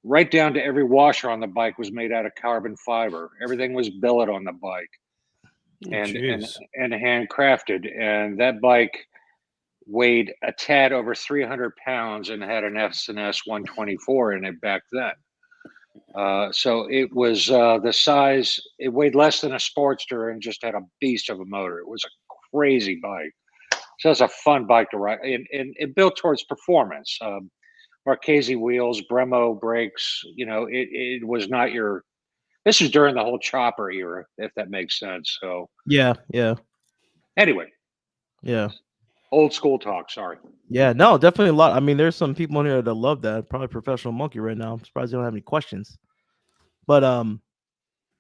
Right down to every washer on the bike was made out of carbon fiber. Everything was billet on the bike and handcrafted. And that bike weighed a tad over 300 pounds and had an S&S 124 in it back then. So it was the size, it weighed less than a Sportster and just had a beast of a motor. It was a crazy bike. So it's a fun bike to ride, and it built towards performance. Marchese wheels, Brembo brakes, it was not this is during the whole chopper era, if that makes sense. So yeah. Anyway. Yeah. Old school talk, sorry. Yeah, no, definitely a lot. I mean, there's some people in here that love that. Probably Professional Monkey right now. I'm surprised they don't have any questions. But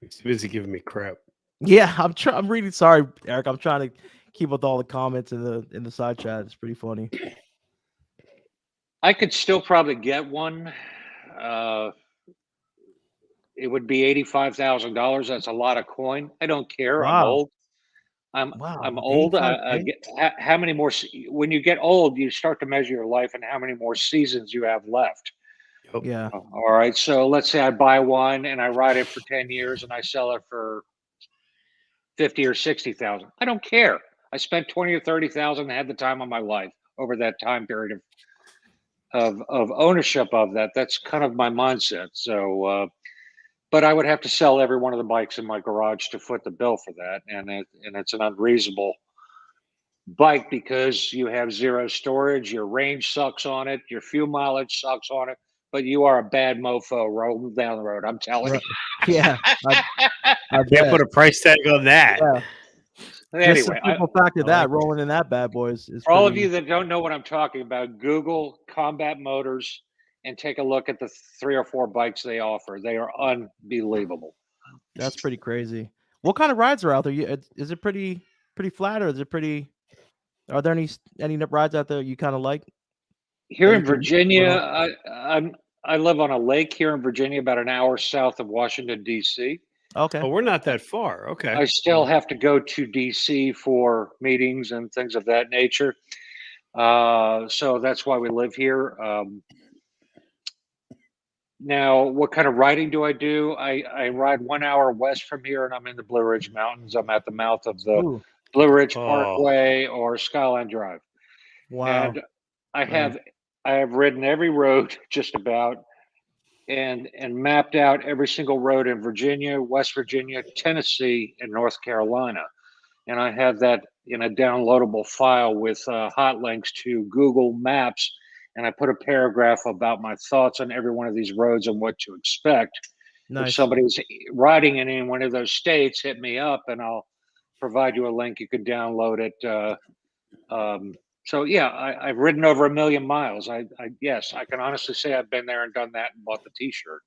he's busy giving me crap. Yeah, I'm reading. Sorry, Eric. I'm trying to keep with all the comments in the side chat. It's pretty funny. I could still probably get one. It would be $85,000. That's a lot of coin. I don't care. Wow. I'm old. I'm old. How many more? When you get old, you start to measure your life and how many more seasons you have left. Yeah. All right. So let's say I buy one and I ride it for 10 years and I sell it for 50 or 60,000. I don't care. I spent 20 or 30,000 and had the time of my life over that time period of ownership of that. That's kind of my mindset. So, but I would have to sell every one of the bikes in my garage to foot the bill for that, and it's an unreasonable bike because you have zero storage, your range sucks on it, your fuel mileage sucks on it, but you are a bad mofo rolling down the road. I'm telling you. Yeah, I can't put a price tag on that. Yeah. Anyway, just the simple fact of that rolling in that bad boy is for all of you that don't know what I'm talking about, Google Combat Motors and take a look at the 3 or 4 bikes they offer. They are unbelievable. That's pretty crazy. What kind of rides are out there? Is it pretty flat or is it pretty? Are there any rides out there you kind of like? Here that in you can Virginia, put on? I live on a lake here in Virginia, about an hour south of Washington D.C. Okay. Oh, we're not that far. Okay. I still have to go to DC for meetings and things of that nature. So that's why we live here. Now, what kind of riding do I do? I ride 1 hour west from here, and I'm in the Blue Ridge Mountains. I'm at the mouth of the Ooh, Blue Ridge Oh, Parkway or Skyline Drive, wow, and I man. have ridden every road just about, and mapped out every single road in Virginia, West Virginia, Tennessee, and North Carolina. And I have that in a downloadable file with hot links to Google Maps. And I put a paragraph about my thoughts on every one of these roads and what to expect. If Nice. somebody's riding in any one of those states, hit me up and I'll provide you a link. You can download it. So yeah, I've ridden over 1,000,000 miles. Yes, I can honestly say I've been there and done that and bought the T-shirt.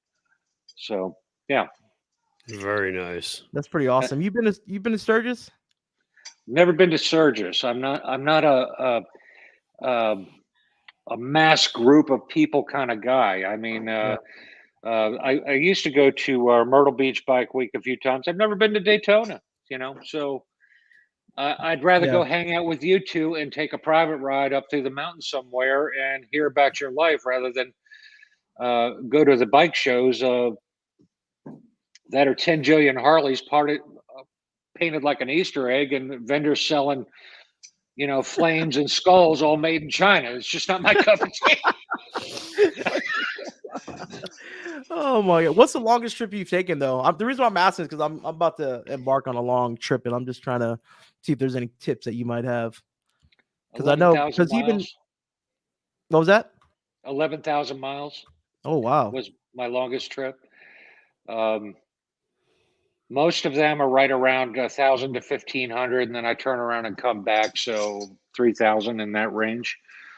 So yeah, very nice. That's pretty awesome. You've been to Sturgis? never been to Sturgis. I'm not a mass group of people kind of guy. I mean, Yeah. I used to go to Myrtle Beach Bike Week a few times. I've never been to Daytona, so I'd rather Yeah. go hang out with you two and take a private ride up through the mountains somewhere and hear about your life rather than go to the bike shows that are 10 jillion Harleys painted like an Easter egg and vendors selling, flames and skulls all made in China. It's just not my cup of tea. Oh my god, what's the longest trip you've taken though? The reason why I'm asking is because I'm about to embark on a long trip, and I'm just trying to see if there's any tips that you might have. Because I know, 11,000 because even miles. what was that? 11,000 miles Oh wow, was my longest trip. Um, most of them are right around 1,000 to 1,500, and then I turn around and come back, so 3,000 in that range.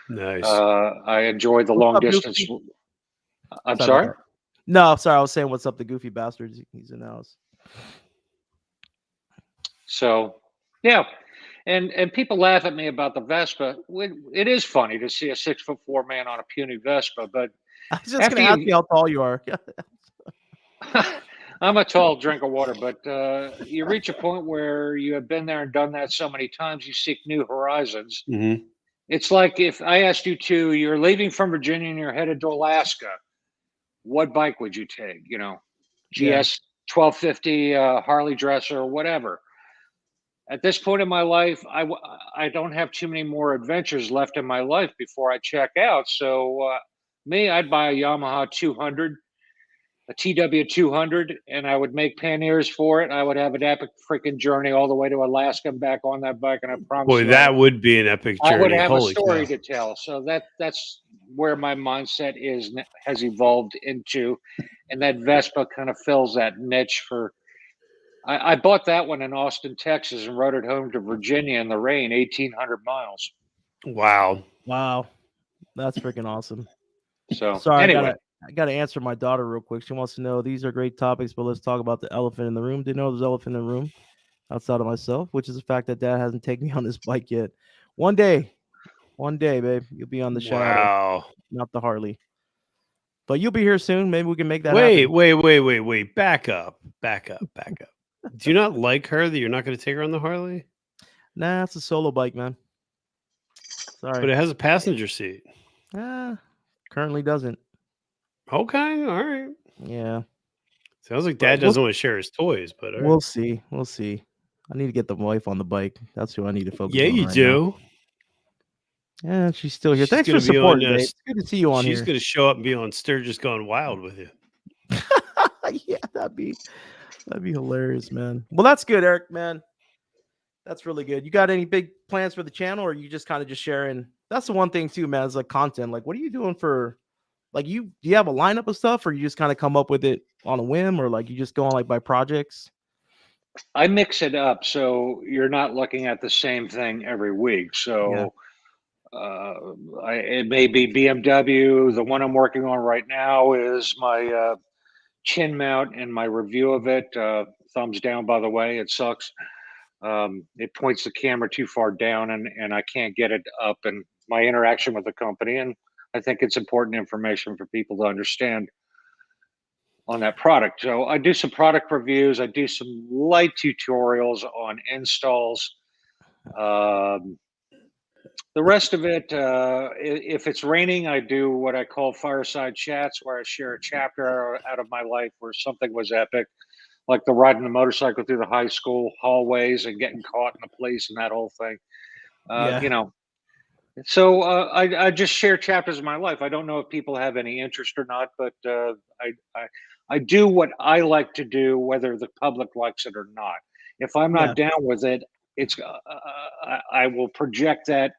Nice. I enjoy the what's long up, distance. Goofy? I'm Sorry about sorry. that. No, sorry, I was saying what's up, the Goofy bastards. He's in the house. So, yeah, and people laugh at me about the Vespa. It is funny to see a 6'4" man on a puny Vespa, but I was just after gonna ask you, you how tall you are. I'm a tall drink of water, but you reach a point where you have been there and done that so many times, you seek new horizons. Hmm. It's like if I asked you to, you're leaving from Virginia and you're headed to Alaska, what bike would you take? Yeah, GS 1250, Harley Dresser, whatever. At this point in my life, I don't have too many more adventures left in my life before I check out. So, I'd buy a Yamaha 200, a TW 200, and I would make panniers for it. I would have an epic freaking journey all the way to Alaska and back on that bike. And I promise Boy, you, that would be an epic I would journey. have a Holy story cow. to tell. So that's where my mindset has evolved into, and that Vespa kind of fills that niche for. I bought that one in Austin, Texas, and rode it home to Virginia in the rain, 1,800 miles. Wow. wow, that's freaking awesome. So Sorry, anyway, I gotta answer my daughter real quick. She wants to know these are great topics, but let's talk about the elephant in the room. Didn't know there's an elephant in the room outside of myself, which is the fact that Dad hasn't taken me on this bike yet. One day, babe, you'll be on the Shadow, Wow. not the Harley. But you'll be here soon. Maybe we can make that Wait, happen. wait. Back up. Do you not like her that you're not going to take her on the Harley? Nah, it's a solo bike, man. But Sorry. it has a passenger seat. Currently doesn't. Okay, all right. Yeah. Sounds like But Dad doesn't want to share his toys, but all right. we'll see. We'll see. I need to get the wife on the bike. That's who I need to focus Yeah, on you right now. do. Yeah, she's still here. She's Thanks for gonna be on supporting, babe. this. It's good to see you on She's here. going to show up and be on Sturgis Gone Wild with you. Yeah, that'd be hilarious, man. Well, that's good, Eric, man. That's really good. You got any big plans for the channel, or are you just kind of just sharing? That's the one thing too, man. Is like content. Like, what are you doing for? Like, do you have a lineup of stuff, or you just kind of come up with it on a whim, or like you just go on like by projects? I mix it up so you're not looking at the same thing every week. Yeah. So it may be BMW. The one I'm working on right now is my chin mount and my review of it. Thumbs down, by the way. It sucks. It points the camera too far down, and I can't get it up. And my interaction with the company, and I think it's important information for people to understand on that product. So I do some product reviews. I do some light tutorials on installs. Um, the rest of it, if it's raining, I do what I call fireside chats, where I share a chapter out of my life where something was epic, like the riding the motorcycle through the high school hallways and getting caught in the police and that whole thing. Yeah. You know, so I just share chapters of my life. I don't know if people have any interest or not, but I do what I like to do, whether the public likes it or not. If I'm Yeah. not down with it, it's I will project that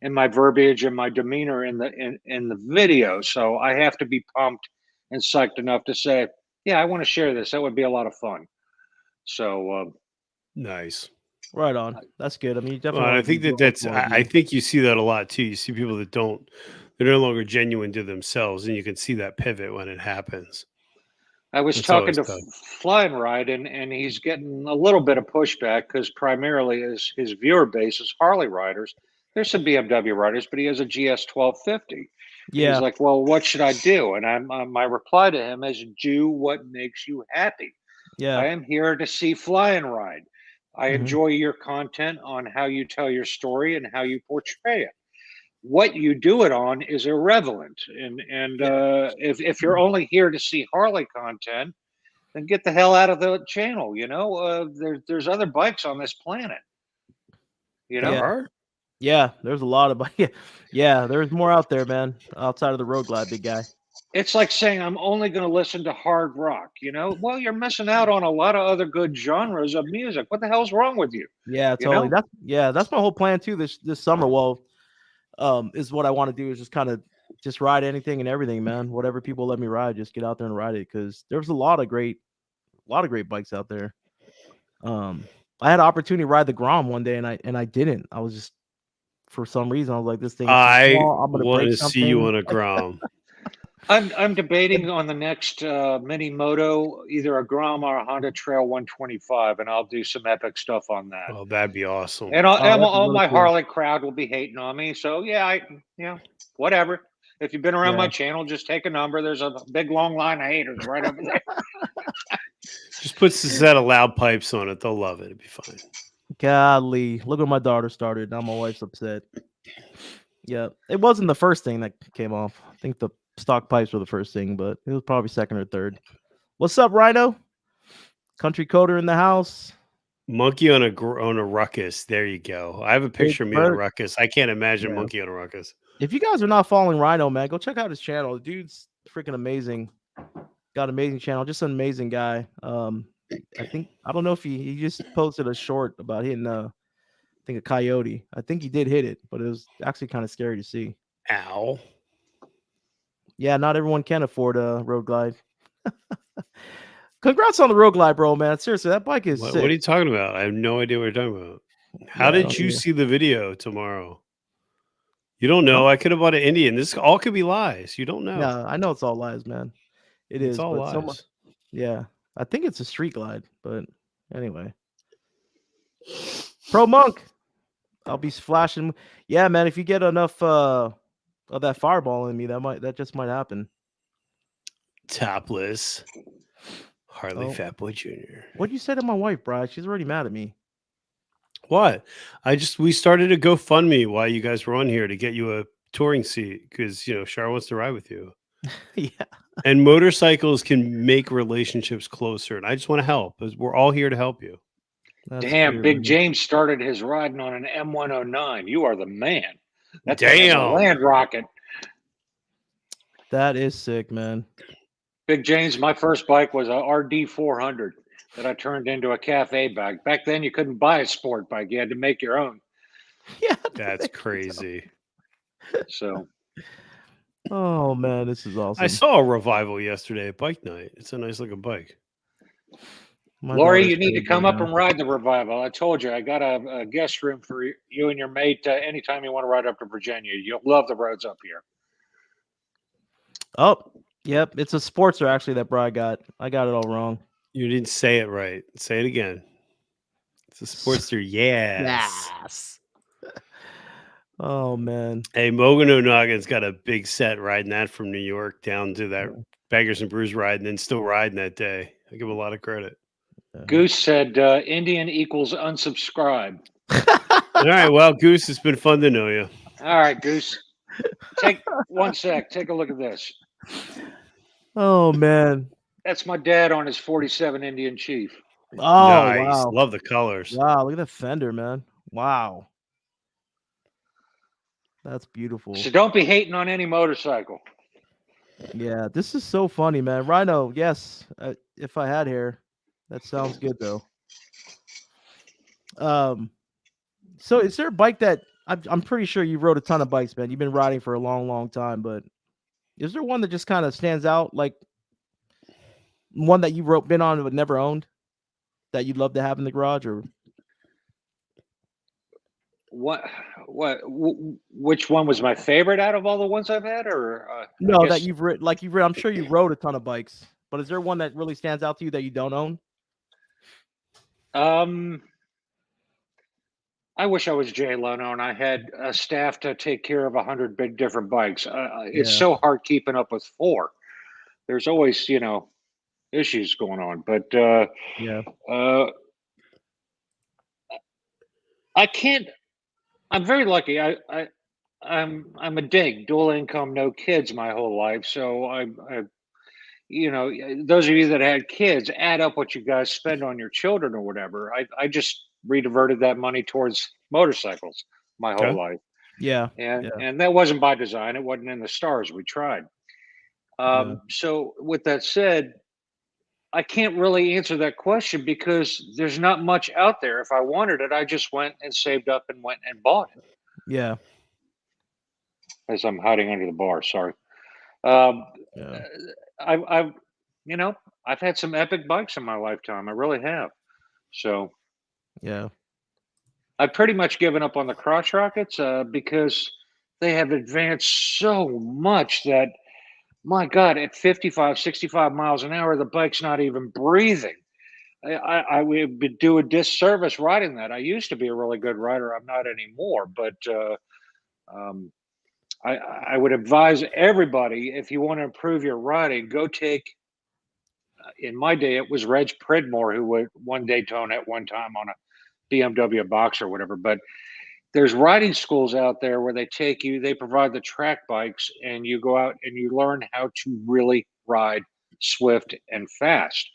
in my verbiage and my demeanor in the video. So I have to be pumped and psyched enough to say, yeah, I want to share this. That would be a lot of fun. So Nice. Right on. That's good. I mean, you Well, definitely I want to think be that doing what that's. you wanna I do. think you see that a lot too. You see people that don't. They're no longer genuine to themselves, and you can see that pivot when it happens. I was It's talking always to tough. Fly and Ride, and he's getting a little bit of pushback because primarily his viewer base is Harley riders. There's some BMW riders, but he has a GS 1250. And he's Yeah. like, "Well, what should I do?" And my reply to him is, "Do what makes you happy. Yeah. I am here to see Fly and Ride. I Mhm. enjoy your content on how you tell your story and how you portray it. What you do it on is irrelevant. And Yeah. if you're only here to see Harley content, then get the hell out of the channel. There's other bikes on this planet. You There Yeah. know, are. Yeah. There's a lot of yeah. Yeah. There's more out there, man. Outside of the road glide, big guy. it's like saying I'm only going to listen to hard rock. Well, you're missing out on a lot of other good genres of music. What the hell's wrong with you? Yeah, You totally. know, That's my whole plan too this summer. Well, is what I want to do is just kind of just ride anything and everything, man. Whatever people let me ride, just get out there and ride it because there's a lot of great bikes out there. I had an opportunity to ride the Grom one day and I didn't. I was just for some reason I was like, this thing is too I small. I'm gonna want break to see you something. on a Grom. I'm debating on the next mini moto, either a Grom or a Honda Trail 125, and I'll do some epic stuff on that. Oh, that'd be awesome. And Oh, that'd be all really my cool. Harley crowd will be hating on me. So yeah, whatever. If you've been around Yeah. my channel, just take a number. There's a big long line of haters right over there. Just put a set of loud pipes on it. They'll love it. It'd be fine. Golly, look what my daughter started. Now my wife's upset. Yeah, it wasn't the first thing that came off. I think the stock pipes were the first thing, but it was probably second or third. What's up, Rhino? Country coder in the house. Monkey on a ruckus. There you go. I have a Big picture of me on a Bert. ruckus. I can't imagine Yeah. monkey on a ruckus. If you guys are not following Rhino, man, go check out his channel. The dude's freaking amazing. Got an amazing channel. Just an amazing guy. I don't know if he just posted a short about hitting I think a coyote. I think he did hit it, but it was actually kind of scary to see. Ow. Yeah, not everyone can afford a road glide. Congrats on the road glide, bro, man. Seriously, that bike is What sick. are you talking about? I have no idea what you're talking about. How Yeah, I did don't you either. see the video tomorrow? You don't know. I could have bought an Indian. This all could be lies. You don't know. Yeah, I know it's all lies, man. It It's is, all but someone, lies. yeah, I think it's a street glide, but anyway. Pro Monk, I'll be flashing. Yeah, man, if you get enough of that fireball in me, that just might happen. Topless. Harley Oh. Fat Boy Jr. What'd you say to my wife, Brad? She's already mad at me. What? We started a GoFundMe while you guys were on here to get you a touring seat because Char wants to ride with you. Yeah. And motorcycles can make relationships closer. And I just want to help. We're all here to help you. That's Damn, true, Big man. James started his riding on an M109. You are the man. That thing is a Damn. land rocket. That is sick, man. Big James, my first bike was a RD 400 that I turned into a cafe bike. Back then, you couldn't buy a sport bike; you had to make your own. Yeah, That's crazy. So, oh man, this is awesome. I saw a revival yesterday at bike night. It's a nice looking bike. My Lori, daughter's you need to crazy come right up now. and ride the revival. I told you, I got a guest room for you and your mate anytime you want to ride up to Virginia. You'll love the roads up here. Oh, yep, it's a Sportster actually that Brad got. I got it all wrong. You didn't say it right. Say it again. It's a Sportster. Yes. Yes. Oh man. Hey, Mogan O'Noggin's got a big set riding that from New York down to that Beggars and Brews ride, and then still riding that day. I give him a lot of credit. Goose said Indian equals unsubscribe. All right. Well, Goose, it's been fun to know you. All right, Goose. Take 1 sec. Take a look at this. Oh man. That's my dad on his 47 Indian Chief. Oh Nice. wow. Love the colors. Wow, look at the fender, man. Wow. That's beautiful. So don't be hating on any motorcycle. Yeah, this is so funny, man. Rhino, yes. If I had hair, that sounds good though. So is there a bike that I'm pretty sure you rode a ton of bikes, man. You've been riding for a long, long time, but is there one that just kind of stands out, like one that you been on but never owned, that you'd love to have in the garage, or which one was my favorite out of all the ones I've had, or no, that you've ridden? Like I'm sure you rode a ton of bikes, but is there one that really stands out to you that you don't own? I wish I was Jay Leno and I had a staff to take care of 100 big different bikes. It's so hard keeping up with 4. There's always, issues going on, but I can't. I'm very lucky. I'm a dig, dual income, no kids my whole life. So I those of you that had kids, add up what you guys spend on your children or whatever. I just rediverted that money towards motorcycles my whole life. Yeah. And that wasn't by design. It wasn't in the stars. We tried. So with that said, I can't really answer that question because there's not much out there. If I wanted it, I just went and saved up and went and bought it. Yeah. As I'm hiding under the bar, sorry. I've had some epic bikes in my lifetime. I really have. So yeah, I've pretty much given up on the crotch rockets because they have advanced so much that, my God, at 55, 65 miles an hour, the bike's not even breathing. I would do a disservice riding that. I used to be a really good rider. I'm not anymore, but I would advise everybody, if you want to improve your riding, go take, in my day, it was Reg Pridmore who won Daytona at one time on a BMW Boxer or whatever. But there's riding schools out there where they take you, they provide the track bikes, and you go out and you learn how to really ride swift and fast.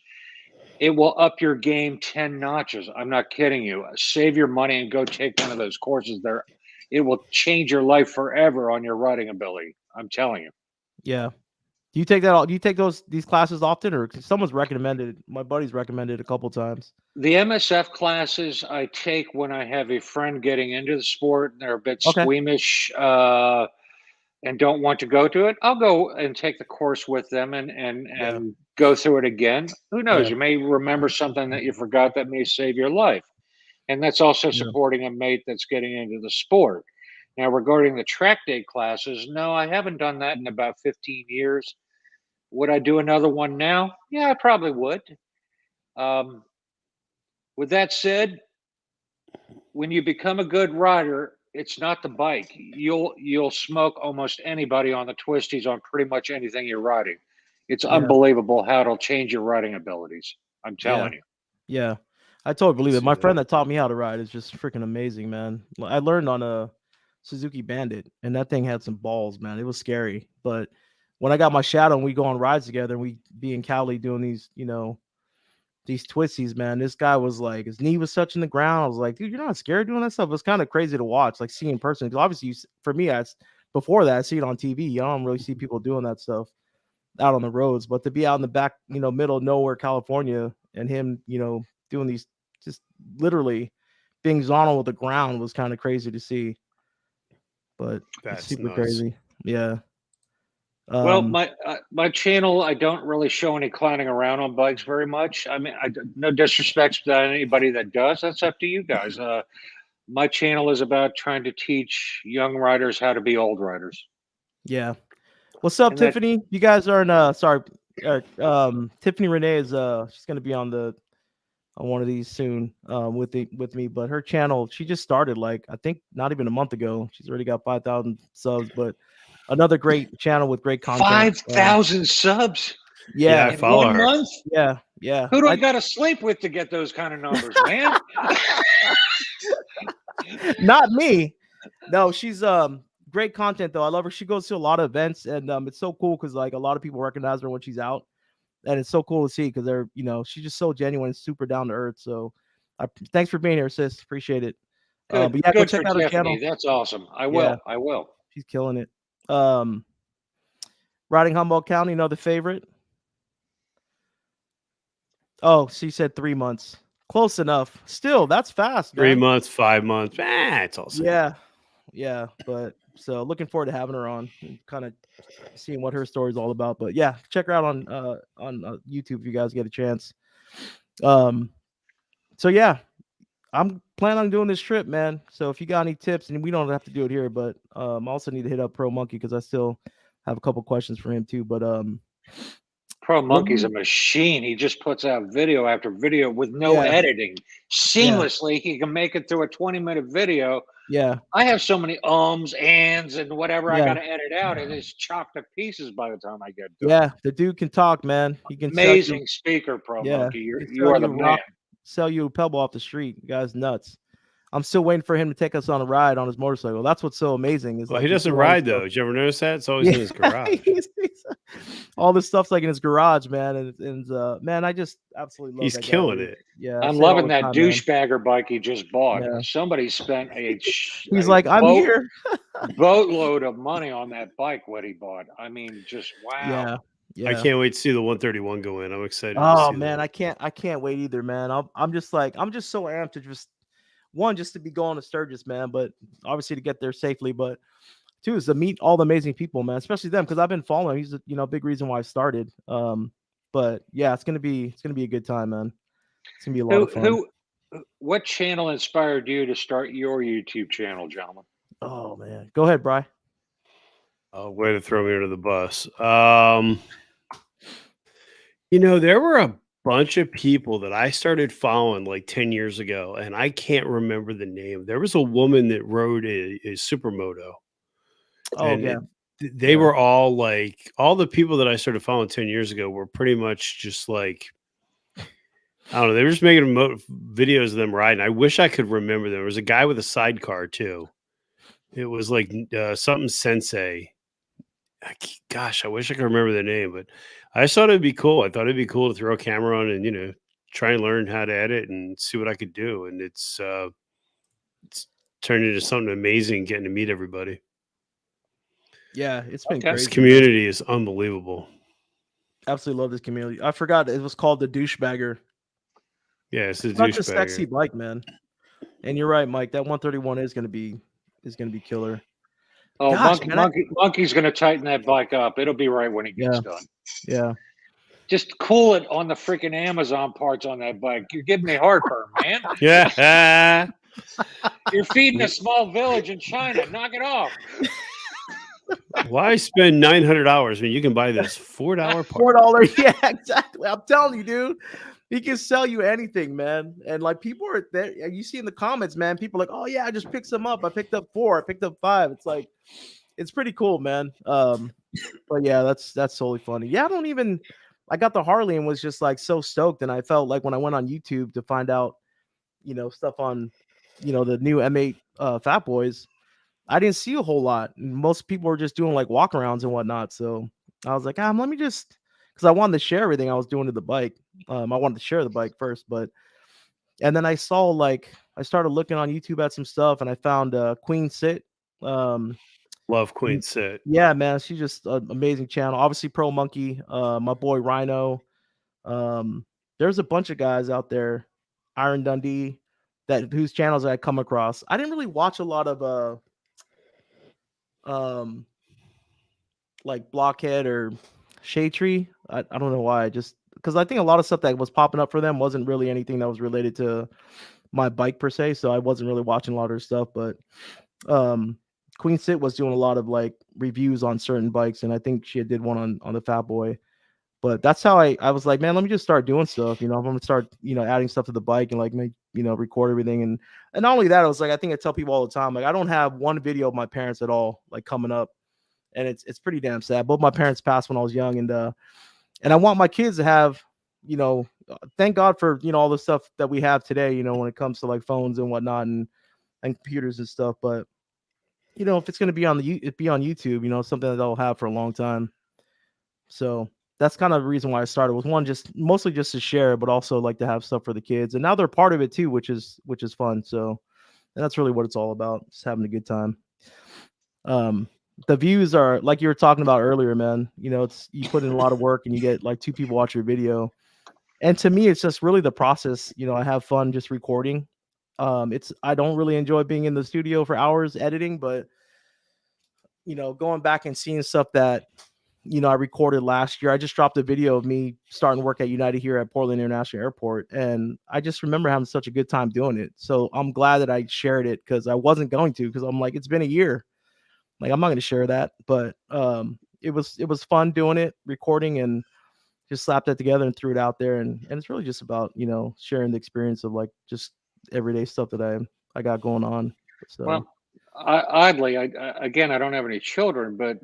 It will up your game 10 notches. I'm not kidding you. Save your money and go take one of those courses there. It will change your life forever on your riding ability. I'm telling you. Yeah. Do you take that? Do you take these classes often, or someone's recommended? My buddy's recommended a couple times. The MSF classes I take when I have a friend getting into the sport and they're a bit squeamish and don't want to go to it. I'll go and take the course with them and go through it again. Who knows? You may remember something that you forgot that may save your life. And that's also supporting a mate that's getting into the sport. Now, regarding the track day classes, no, I haven't done that in about 15 years. Would I do another one now? Yeah, I probably would. With that said, when you become a good rider, it's not the bike. You'll smoke almost anybody on the twisties on pretty much anything you're riding. It's unbelievable how it'll change your riding abilities. I'm telling you. Yeah. I totally believe it. My friend that taught me how to ride is just freaking amazing, man. I learned on a Suzuki Bandit, and that thing had some balls, man. It was scary. But when I got my Shadow and we go on rides together and we be in Cali doing these, these twisties, man, this guy was like, his knee was touching the ground. I was like, dude, you're not scared doing that stuff? It was kind of crazy to watch, like seeing in person. Because obviously, for me, before that, I see it on TV. You don't really see people doing that stuff out on the roads. But to be out in the back, middle of nowhere, California, and him, doing these, just literally being zonal with the ground was kind of crazy to see. But it's super crazy. Yeah. Well, my channel, I don't really show any clowning around on bikes very much. I mean, no disrespect to anybody that does. That's up to you guys. My channel is about trying to teach young riders how to be old riders. Yeah. What's up, Tiffany? You guys are in Tiffany Renee is she's gonna be on the on one of these soon with me. But her channel, she just started like I think not even a month ago. She's already got 5,000 subs. But another great channel with great content. 5,000 subs Yeah, I Yeah, in follow 1 her. month. yeah. Who do I got to sleep with to get those kind of numbers, man? Not me. No, she's great content though. I love her. She goes to a lot of events, and it's so cool because like a lot of people recognize her when she's out, and it's so cool to see because they're she's just so genuine and super down to earth. So, thanks for being here, sis. Appreciate it. Good, But yeah, go good check for out her Tiffany. channel. That's awesome. I Yeah, will. she's killing it. Riding Humboldt County, another favorite. Oh, she said 3 months. Close enough. Still, that's fast, 3 man. months, 5 months. It's all same. Yeah. But so looking forward to having her on and kind of seeing what her story is all about. But yeah, check her out on YouTube if you guys get a chance. So yeah, I'm planning on doing this trip, man. So if you got any tips, and we don't have to do it here, but I also need to hit up Pro Monkey because I still have a couple questions for him too. But Pro Monkey's a machine. He just puts out video after video with no Yeah. editing. Seamlessly, he can make it through a 20-minute video. Yeah. I have so many ums, ands, and whatever I Yeah. got to edit out. It is chopped to pieces by the time I get done. Yeah, the dude can talk, man. He can Amazing speaker, Pro Yeah, Monkey. he can You are the man. sell you a pebble off the street. The guy's nuts. I'm still waiting for him to take us on a ride on his motorcycle. That's what's so amazing. Is Well, like he doesn't ride though. Did you ever notice that? It's always in his garage. All this stuff's like in his garage, man. And man, I just absolutely love He's that guy, killing dude. it. Yeah, I I'm say it all loving the that time, man. douchebagger bike he just bought. Yeah. Somebody spent He's like, I'm here. boatload of money on that bike. What he bought. I mean, just wow. Yeah. I can't wait to see the 131 go in. I'm excited. Oh to see man, that. I can't wait either, man. I'm just so amped to just to be going to Sturgis, man, but obviously to get there safely, but two is to meet all the amazing people, man, especially them, because I've been following. He's a big reason why I started. But yeah, it's gonna be a good time, man. It's gonna be a lot of fun. What channel inspired you to start your YouTube channel, gentlemen? Oh man, go ahead, Bri. Way to throw me under the bus. There were a bunch of people that I started following like 10 years ago, and I can't remember the name. There was a woman that rode a supermoto. Oh and yeah. They were all like, all the people that I started following 10 years ago were pretty much just like, I don't know. They were just making videos of them riding. I wish I could remember them. There was a guy with a sidecar too. It was like something Sensei. Gosh, I wish I could remember the name, but I just thought it'd be cool. I thought it'd be cool to throw a camera on and, try and learn how to edit and see what I could do. And it's turned into something amazing getting to meet everybody. Yeah, it's been crazy. This community is unbelievable. Absolutely love this community. I forgot it was called the douchebagger. Yeah, it's a Such a sexy bike, man. And you're right, Mike. That 131 is gonna be killer. Oh, gosh, Monkey's gonna tighten that bike up. It'll be right when he gets done. Yeah. Just cool it on the freaking Amazon parts on that bike. You're giving me heartburn, man. Yeah. You're feeding a small village in China. Knock it off. Why spend $900 when you can buy this $4 part? $4, yeah, exactly. I'm telling you, dude. He can sell you anything, man. And like people are there. You see in the comments, man, people are like, oh yeah, I just picked some up. I picked up 4, I picked up 5. It's like, it's pretty cool, man. But yeah, that's totally funny. Yeah, I got the Harley and was just like so stoked. And I felt like when I went on YouTube to find out, stuff on, the new M8 Fat Boys, I didn't see a whole lot. Most people were just doing like walkarounds and whatnot. So I was like, let me just, because I wanted to share everything I was doing to the bike. I wanted to share the bike first, and then I saw I started looking on YouTube at some stuff, and I found Queen Sit. Love Queen Sit. Yeah, man, she's just an amazing channel. Obviously, Pro Monkey, my boy Rhino. There's a bunch of guys out there, Iron Dundee, whose channels I come across. I didn't really watch a lot of like Blockhead or Shade Tree. I don't know why. Just because I think a lot of stuff that was popping up for them wasn't really anything that was related to my bike per se. So I wasn't really watching a lot of their stuff. But Queen Sit was doing a lot of like reviews on certain bikes, and I think she did one on the Fat Boy. But that's how I was like, man, let me just start doing stuff. I'm gonna start, adding stuff to the bike and like make, record everything. And not only that, I was like, I think I tell people all the time, like I don't have one video of my parents at all, like coming up. And it's pretty damn sad. Both my parents passed when I was young, and I want my kids to have, thank God for, all the stuff that we have today, when it comes to like phones and whatnot and computers and stuff. But if it's gonna be on YouTube, something that I'll have for a long time. So that's kind of the reason why I started, was one, just mostly just to share, but also like to have stuff for the kids. And now they're part of it too, which is fun. So, and that's really what it's all about, just having a good time. The views are like you were talking about earlier, man. It's, you put in a lot of work and you get like 2 people watch your video. And to me, it's just really the process. I have fun just recording. I don't really enjoy being in the studio for hours editing, but going back and seeing stuff that I recorded last year. I just dropped a video of me starting work at United here at Portland International Airport, and I just remember having such a good time doing it. So I'm glad that I shared it, because I wasn't going to, because I'm like, it's been a year. Like, I'm not going to share that, but it was fun doing it, recording, and just slapped that together and threw it out there. And it's really just about, sharing the experience of like just everyday stuff that I got going on. So, Well, oddly, again, I don't have any children, but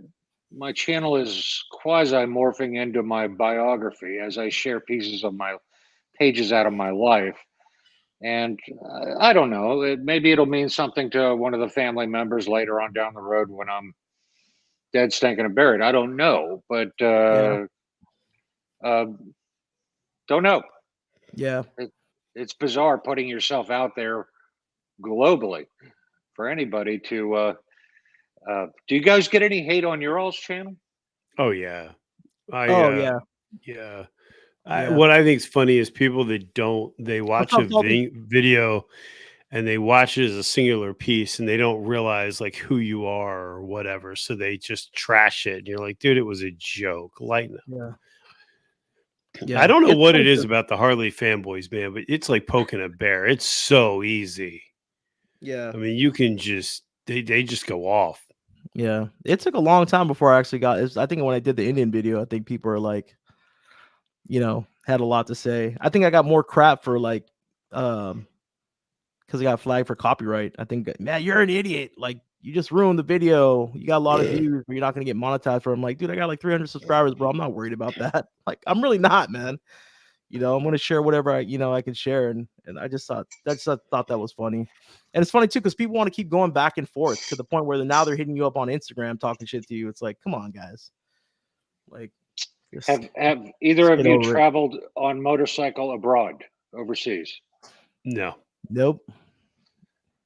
my channel is quasi morphing into my biography as I share pieces of my pages out of my life. And I don't know, maybe it'll mean something to one of the family members later on down the road when I'm dead, stinking, and buried. I don't know, but yeah. Don't know. Yeah. It's bizarre putting yourself out there globally for anybody to. Do you guys get any hate on your all's channel? Oh yeah, Oh yeah. yeah. Yeah. What I think is funny is people that they What's watch a up, Toby? video and they watch it as a singular piece and they don't realize like who you are or whatever. So they just trash it. And you're like, dude, it was a joke. Lighten up. Yeah. I Yeah. don't know It's what funny it is 'cause- about the Harley fanboys, man, but it's like poking a bear. It's so easy. Yeah. I mean, you can just they just go off. Yeah. It took a long time before I actually I think when I did the Indian video, I think people are like, had a lot to say. I think I got more crap for like, because I got flagged for copyright. I think, man, you're an idiot. Like, you just ruined the video. You got a lot of views, but you're not gonna get monetized for. I'm like, dude, I got like 300 subscribers, bro. I'm not worried about that. Like, I'm really not, man. I'm gonna share whatever I can share, and I just thought that was funny. And it's funny too, because people want to keep going back and forth to the point where now they're hitting you up on Instagram talking shit to you. It's like, come on, guys. Like, Have either of get you over it. traveled on motorcycle abroad, overseas? No. Nope.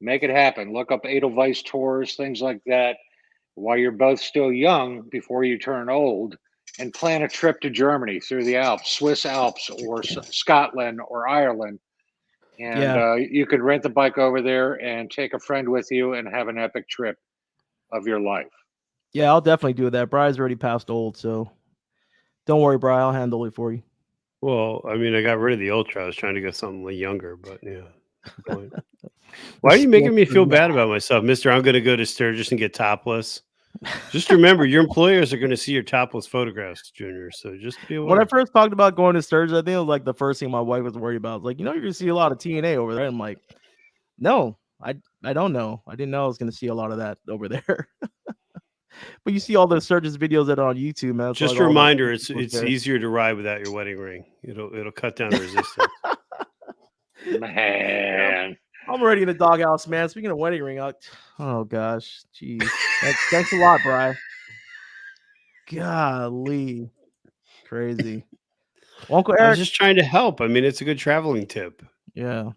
Make it happen. Look up Edelweiss tours, things like that, while you're both still young before you turn old, and plan a trip to Germany through the Alps, Swiss Alps, or Scotland or Ireland. And Yeah. you could rent the bike over there and take a friend with you and have an epic trip of your life. Yeah, I'll definitely do that. Brian's already passed old, so don't worry, Brian. I'll handle it for you. Well, I mean, I got rid of the Ultra. I was trying to get something younger, but yeah. Good point. Why are you making me feel bad about myself, Mister? I'm going to go to Sturgis and get topless. Just remember, your employers are going to see your topless photographs, Junior. So just be aware. When I first talked about going to Sturgis, I think it was like the first thing my wife was worried about. Like, you're gonna see a lot of TNA over there. I'm like, no, I don't know. I didn't know I was gonna see a lot of that over there. But you see all the Sturgis videos that are on YouTube, man. Just like a all the reminder, it's there. easier to ride without your wedding ring. It'll cut down the resistance. Man, I'm already in the doghouse, man. Speaking of wedding ring, oh gosh, jeez. Thanks a lot, Bri. Golly, crazy. Uncle I was Eric, just trying to help. I mean, it's a good traveling tip. yeah.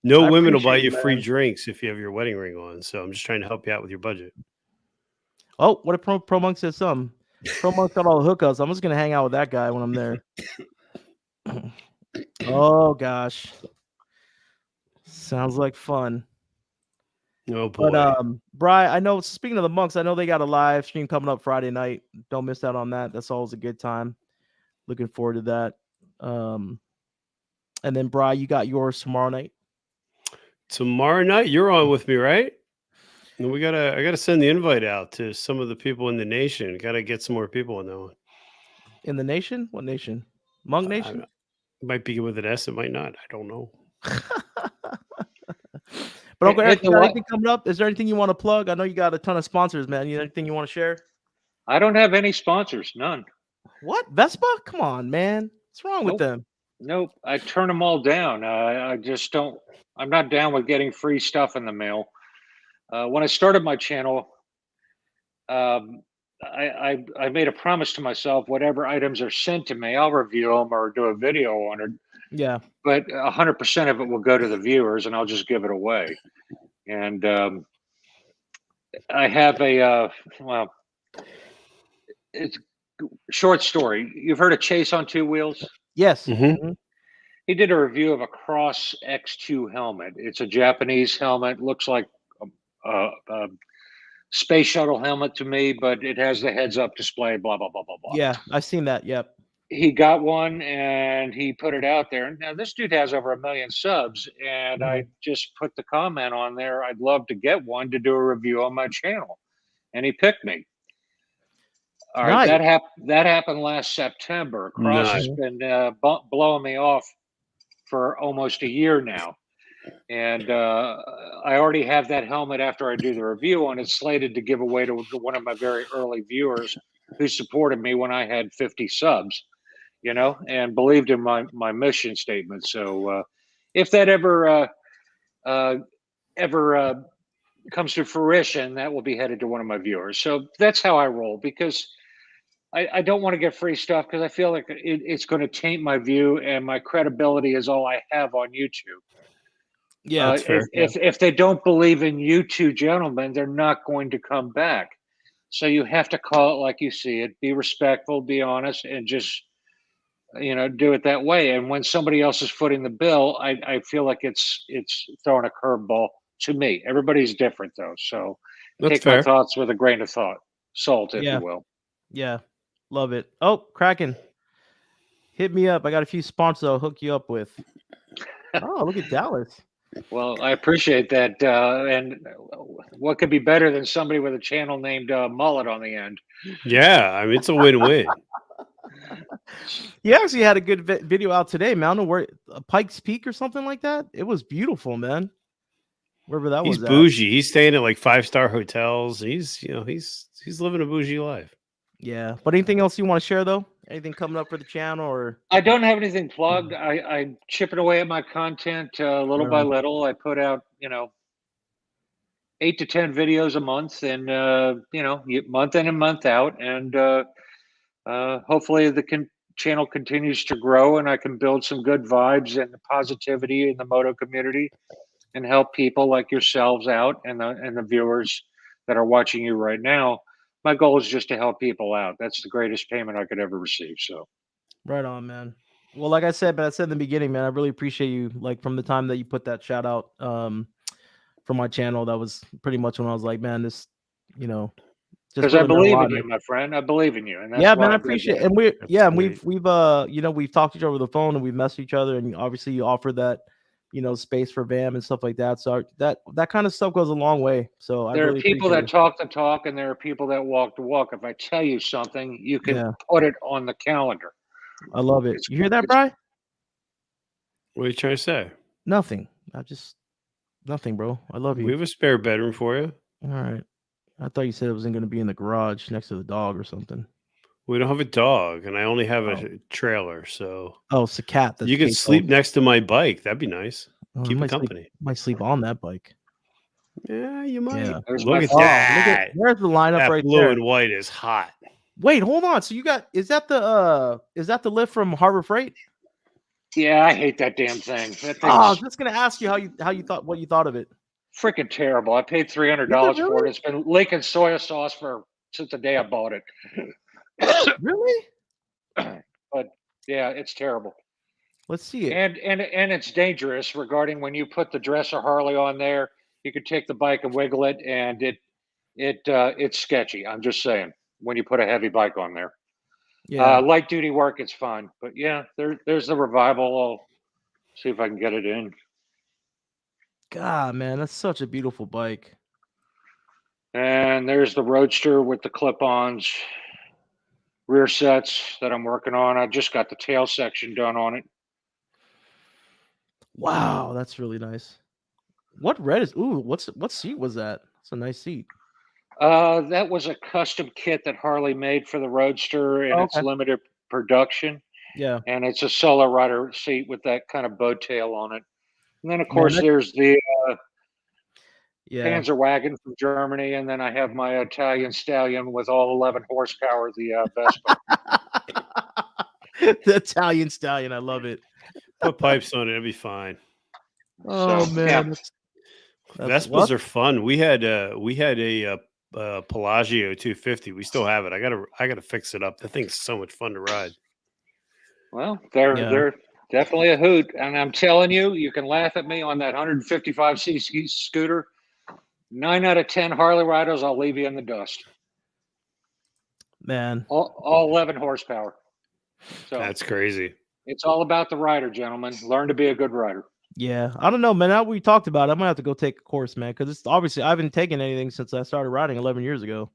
No I women will buy appreciate you it, free man. drinks if you have your wedding ring on. So I'm just trying to help you out with your budget. Oh, what if Pro Monk said something? Pro Monk's got all the hookups. I'm just gonna hang out with that guy when I'm there. Oh gosh, sounds like fun. Oh boy. But Bri, I know. Speaking of the monks, I know they got a live stream coming up Friday night. Don't miss out on that. That's always a good time. Looking forward to that. And then Bri, you got yours tomorrow night. Tomorrow night, you're on with me, right? And I gotta send the invite out to some of the people in the nation. Gotta get some more people on that one. In the nation? What nation? Monk Nation? It might begin with an S. It might not. I don't know. But Uncle Eric, Hit you the got what? anything coming up? Is there anything you want to plug? I know you got a ton of sponsors, man. You anything you want to share? I don't have any sponsors. None. What? Vespa? Come on, man. What's wrong with Nope. them? Nope. I turn them all down. I just don't. I'm not down with getting free stuff in the mail. When I started my channel, I made a promise to myself: whatever items are sent to me, I'll review them or do a video on it. Yeah. But 100% of it will go to the viewers, and I'll just give it away. And I have a well, it's short story. You've heard of Chase on Two Wheels? Yes. Mhm. Mhm. He did a review of a Cross X2 helmet. It's a Japanese helmet. Looks like a space shuttle helmet to me, but it has the heads-up display. Blah blah blah blah blah. Yeah, I've seen that. Yep. He got one and he put it out there. Now this dude has over 1 million subs, and I just put the comment on there. I'd love to get one to do a review on my channel, and he picked me. All right, Nice. that happened last September. Cross has Nice. been blowing me off for almost a year now, and I already have that helmet after I do the review on it slated to give away to one of my very early viewers who supported me when I had 50 subs, you know, and believed in my mission statement. So if that ever comes to fruition, that will be headed to one of my viewers. So that's how I roll, because I don't want to get free stuff, because I feel like it's going to taint my view, and my credibility is all I have on YouTube. Yeah. That's fair. If they don't believe in you two gentlemen, they're not going to come back. So you have to call it like you see it. Be respectful, be honest, and just do it that way. And when somebody else is footing the bill, I feel like it's throwing a curveball to me. Everybody's different though, so That's take my fair. thoughts with a grain of salt, if Yeah. you will. Yeah. Love it. Oh, Kraken. Hit me up. I got a few sponsors I'll hook you up with. Oh, look at Dallas. Well, I appreciate that. And what could be better than somebody with a channel named Mullet on the end? Yeah, I mean it's a win-win. You actually had a good video out today, man. I don't know where Pikes Peak or something like that. It was beautiful, man. Wherever that He's was at. bougie. He's staying at like 5-star hotels. He's living a bougie life. Yeah. But anything else you want to share though? Anything coming up for the channel or? I don't have anything plugged. I'm chipping away at my content little by little. I put out, 8 to 10 videos a month, and month in and month out, and hopefully the channel continues to grow, and I can build some good vibes and positivity in the moto community, and help people like yourselves out, and the viewers that are watching you right now. My goal is just to help people out. That's the greatest payment I could ever receive. So Right on, man. Well, like I said in the beginning, man, I really appreciate you. Like from the time that you put that shout out for my channel, that was pretty much when I was like, man, this, just because I really meant a believe lot, in you, man. my friend. I believe in you, and that's Yeah, why man, I I did appreciate it. that. And we've sweet. we've talked to each other over the phone, and we've messaged each other, and obviously you offer that, space for VAM and stuff like that. So that kind of stuff goes a long way. So I There are really people appreciate that it. talk the talk, and there are people that walk the walk. If I tell you something, you can Yeah. put it on the calendar. I love it. It's You hear that, it's Bri? What are you trying to say? Nothing. Nothing, bro. I love We you. have a spare bedroom for you. All right. I thought you said it wasn't going to be in the garage next to the dog or something. We don't have a dog, and I only have Oh. a trailer, so Oh, it's a cat. That's you can Kate sleep told. next to my bike. That'd be nice. Oh, I Keep it might company. sleep on that bike. Yeah, you might. Yeah. There's Look my at Oh, that. there's the lineup That right blue there. and white is hot. Wait, hold on. So is that the lift from Harbor Freight? Yeah, I hate that damn thing. That Oh, I was thing's just gonna ask you what you thought of it. freaking terrible. I paid Is $300 it for it. really? It's been leaking soy sauce since the day I bought it. Really? But yeah, it's terrible. Let's see it. And it's dangerous regarding when you put the dresser Harley on there. You could take the bike and wiggle it, and it's sketchy. I'm just saying, when you put a heavy bike on there. Yeah. Light duty work, it's fine. But yeah, there's the revival. I'll see if I can get it in. God, man, that's such a beautiful bike. And there's the Roadster with the clip-ons. rear sets that I'm working on. I just got the tail section done on it. Wow, that's really nice. What red is? Ooh, what seat was that? It's a nice seat. That was a custom kit that Harley made for the Roadster in its Okay. limited production. Yeah. And it's a solo rider seat with that kind of bow tail on it. And then, of Man, course, there's the Yeah. Panzer wagon from Germany. And then I have my Italian stallion with all 11 horsepower, the Vespa. The Italian stallion. I love it. Put pipes on it, it'll be fine. Oh So, man. yeah. That's Vespas what? are fun. We had a Pelagio 250. We still have it. I gotta fix it up. That thing's so much fun to ride. Well, Yeah. they're definitely a hoot. And I'm telling you, you can laugh at me on that 155cc scooter. 9 out of 10 Harley riders, I'll leave you in the dust. Man. All 11 horsepower. So That's crazy. it's all about the rider, gentlemen. Learn to be a good rider. Yeah. I don't know, man. Now we talked about it, I might have to go take a course, man, because it's obviously I haven't taken anything since I started riding 11 years ago.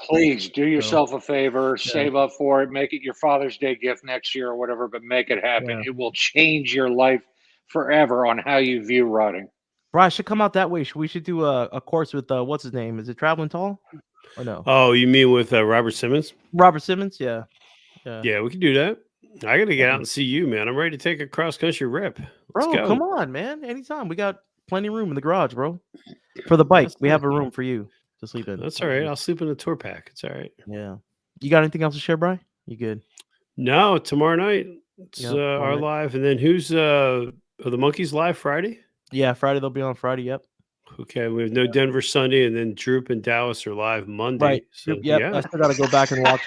Please do yourself a favor, save up for it, make it your Father's Day gift next year or whatever, but make it happen. Yeah. It will change your life forever on how you view riding. Bro, I should come out that way. We should do a course with what's his name? Is it Traveling Tall? Or no? Oh, you mean with Robert Simmons? Robert Simmons? Yeah. Yeah, we can do that. I gotta get out and see you, man. I'm ready to take a cross country rip. Let's Bro, go. come on, man. Anytime. We got plenty of room in the garage, bro. For the bike. We have a room for you to sleep in. That's all right. I'll sleep in the tour pack. It's all right. Yeah. You got anything else to share, Bri? You good? No, tomorrow night it's Yep, our alright. live, and then who's are the Monkeys live Friday? Yeah, Friday they'll be on Friday. Yep. Okay, we have no Denver Sunday, and then Droop and Dallas are live Monday. Right. So Yep. yeah, I still gotta go back and watch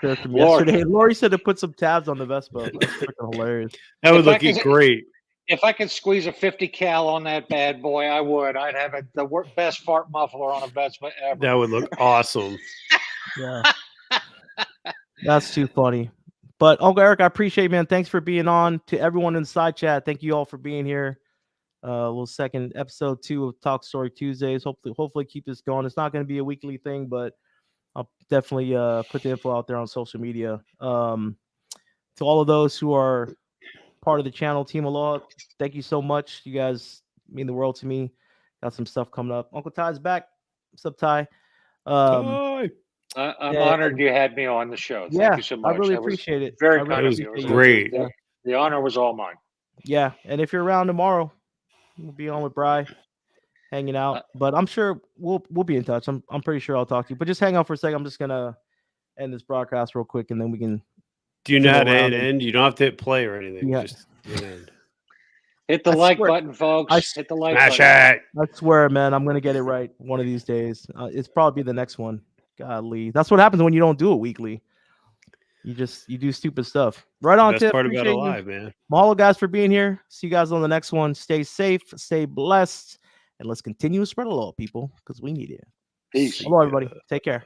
theirs from Lord. yesterday. Lori said to put some tabs on the Vespa. That's freaking hilarious. that would If I look could- great. If I could squeeze a 50 cal on that bad boy, I would. I'd have the best fart muffler on a Vespa ever. That would look awesome. Yeah. That's too funny. But Uncle Eric, I appreciate, man. Thanks for being on. To everyone in the side chat, thank you all for being here. Little second episode 2 of Talk Story Tuesdays. Hopefully keep this going. It's not going to be a weekly thing, but I'll definitely put the info out there on social media. To all of those who are part of the channel, Team Aloha, thank you so much. You guys mean the world to me. Got some stuff coming up. Uncle Ty's back. What's up, Ty? Hi. I'm honored you had me on the show. Thank Yeah, you so much. I really That was appreciate it. Very I kind really of you. appreciate So Great. The honor was all mine. Yeah, and if you're around tomorrow, we'll be on with Bri, hanging out. But I'm sure we'll be in touch. I'm pretty sure I'll talk to you. But just hang out for a second. I'm just gonna end this broadcast real quick, and then we can. Do you know how to around hit and- end? You don't have to hit play or anything. Yeah. Just hit end. Hit the I like swear- button, folks. Hit the like Smash button. it. I swear, man, I'm gonna get it right one of these days. It's probably the next one. Golly, that's what happens when you don't do it weekly. You do stupid stuff. Right on, Best Tiff. part about Appreciate you. Alive, man. Mahalo, guys, for being here. See you guys on the next one. Stay safe, stay blessed, and let's continue to spread aloha, people, because we need it. Peace. Hello, everybody. Take care.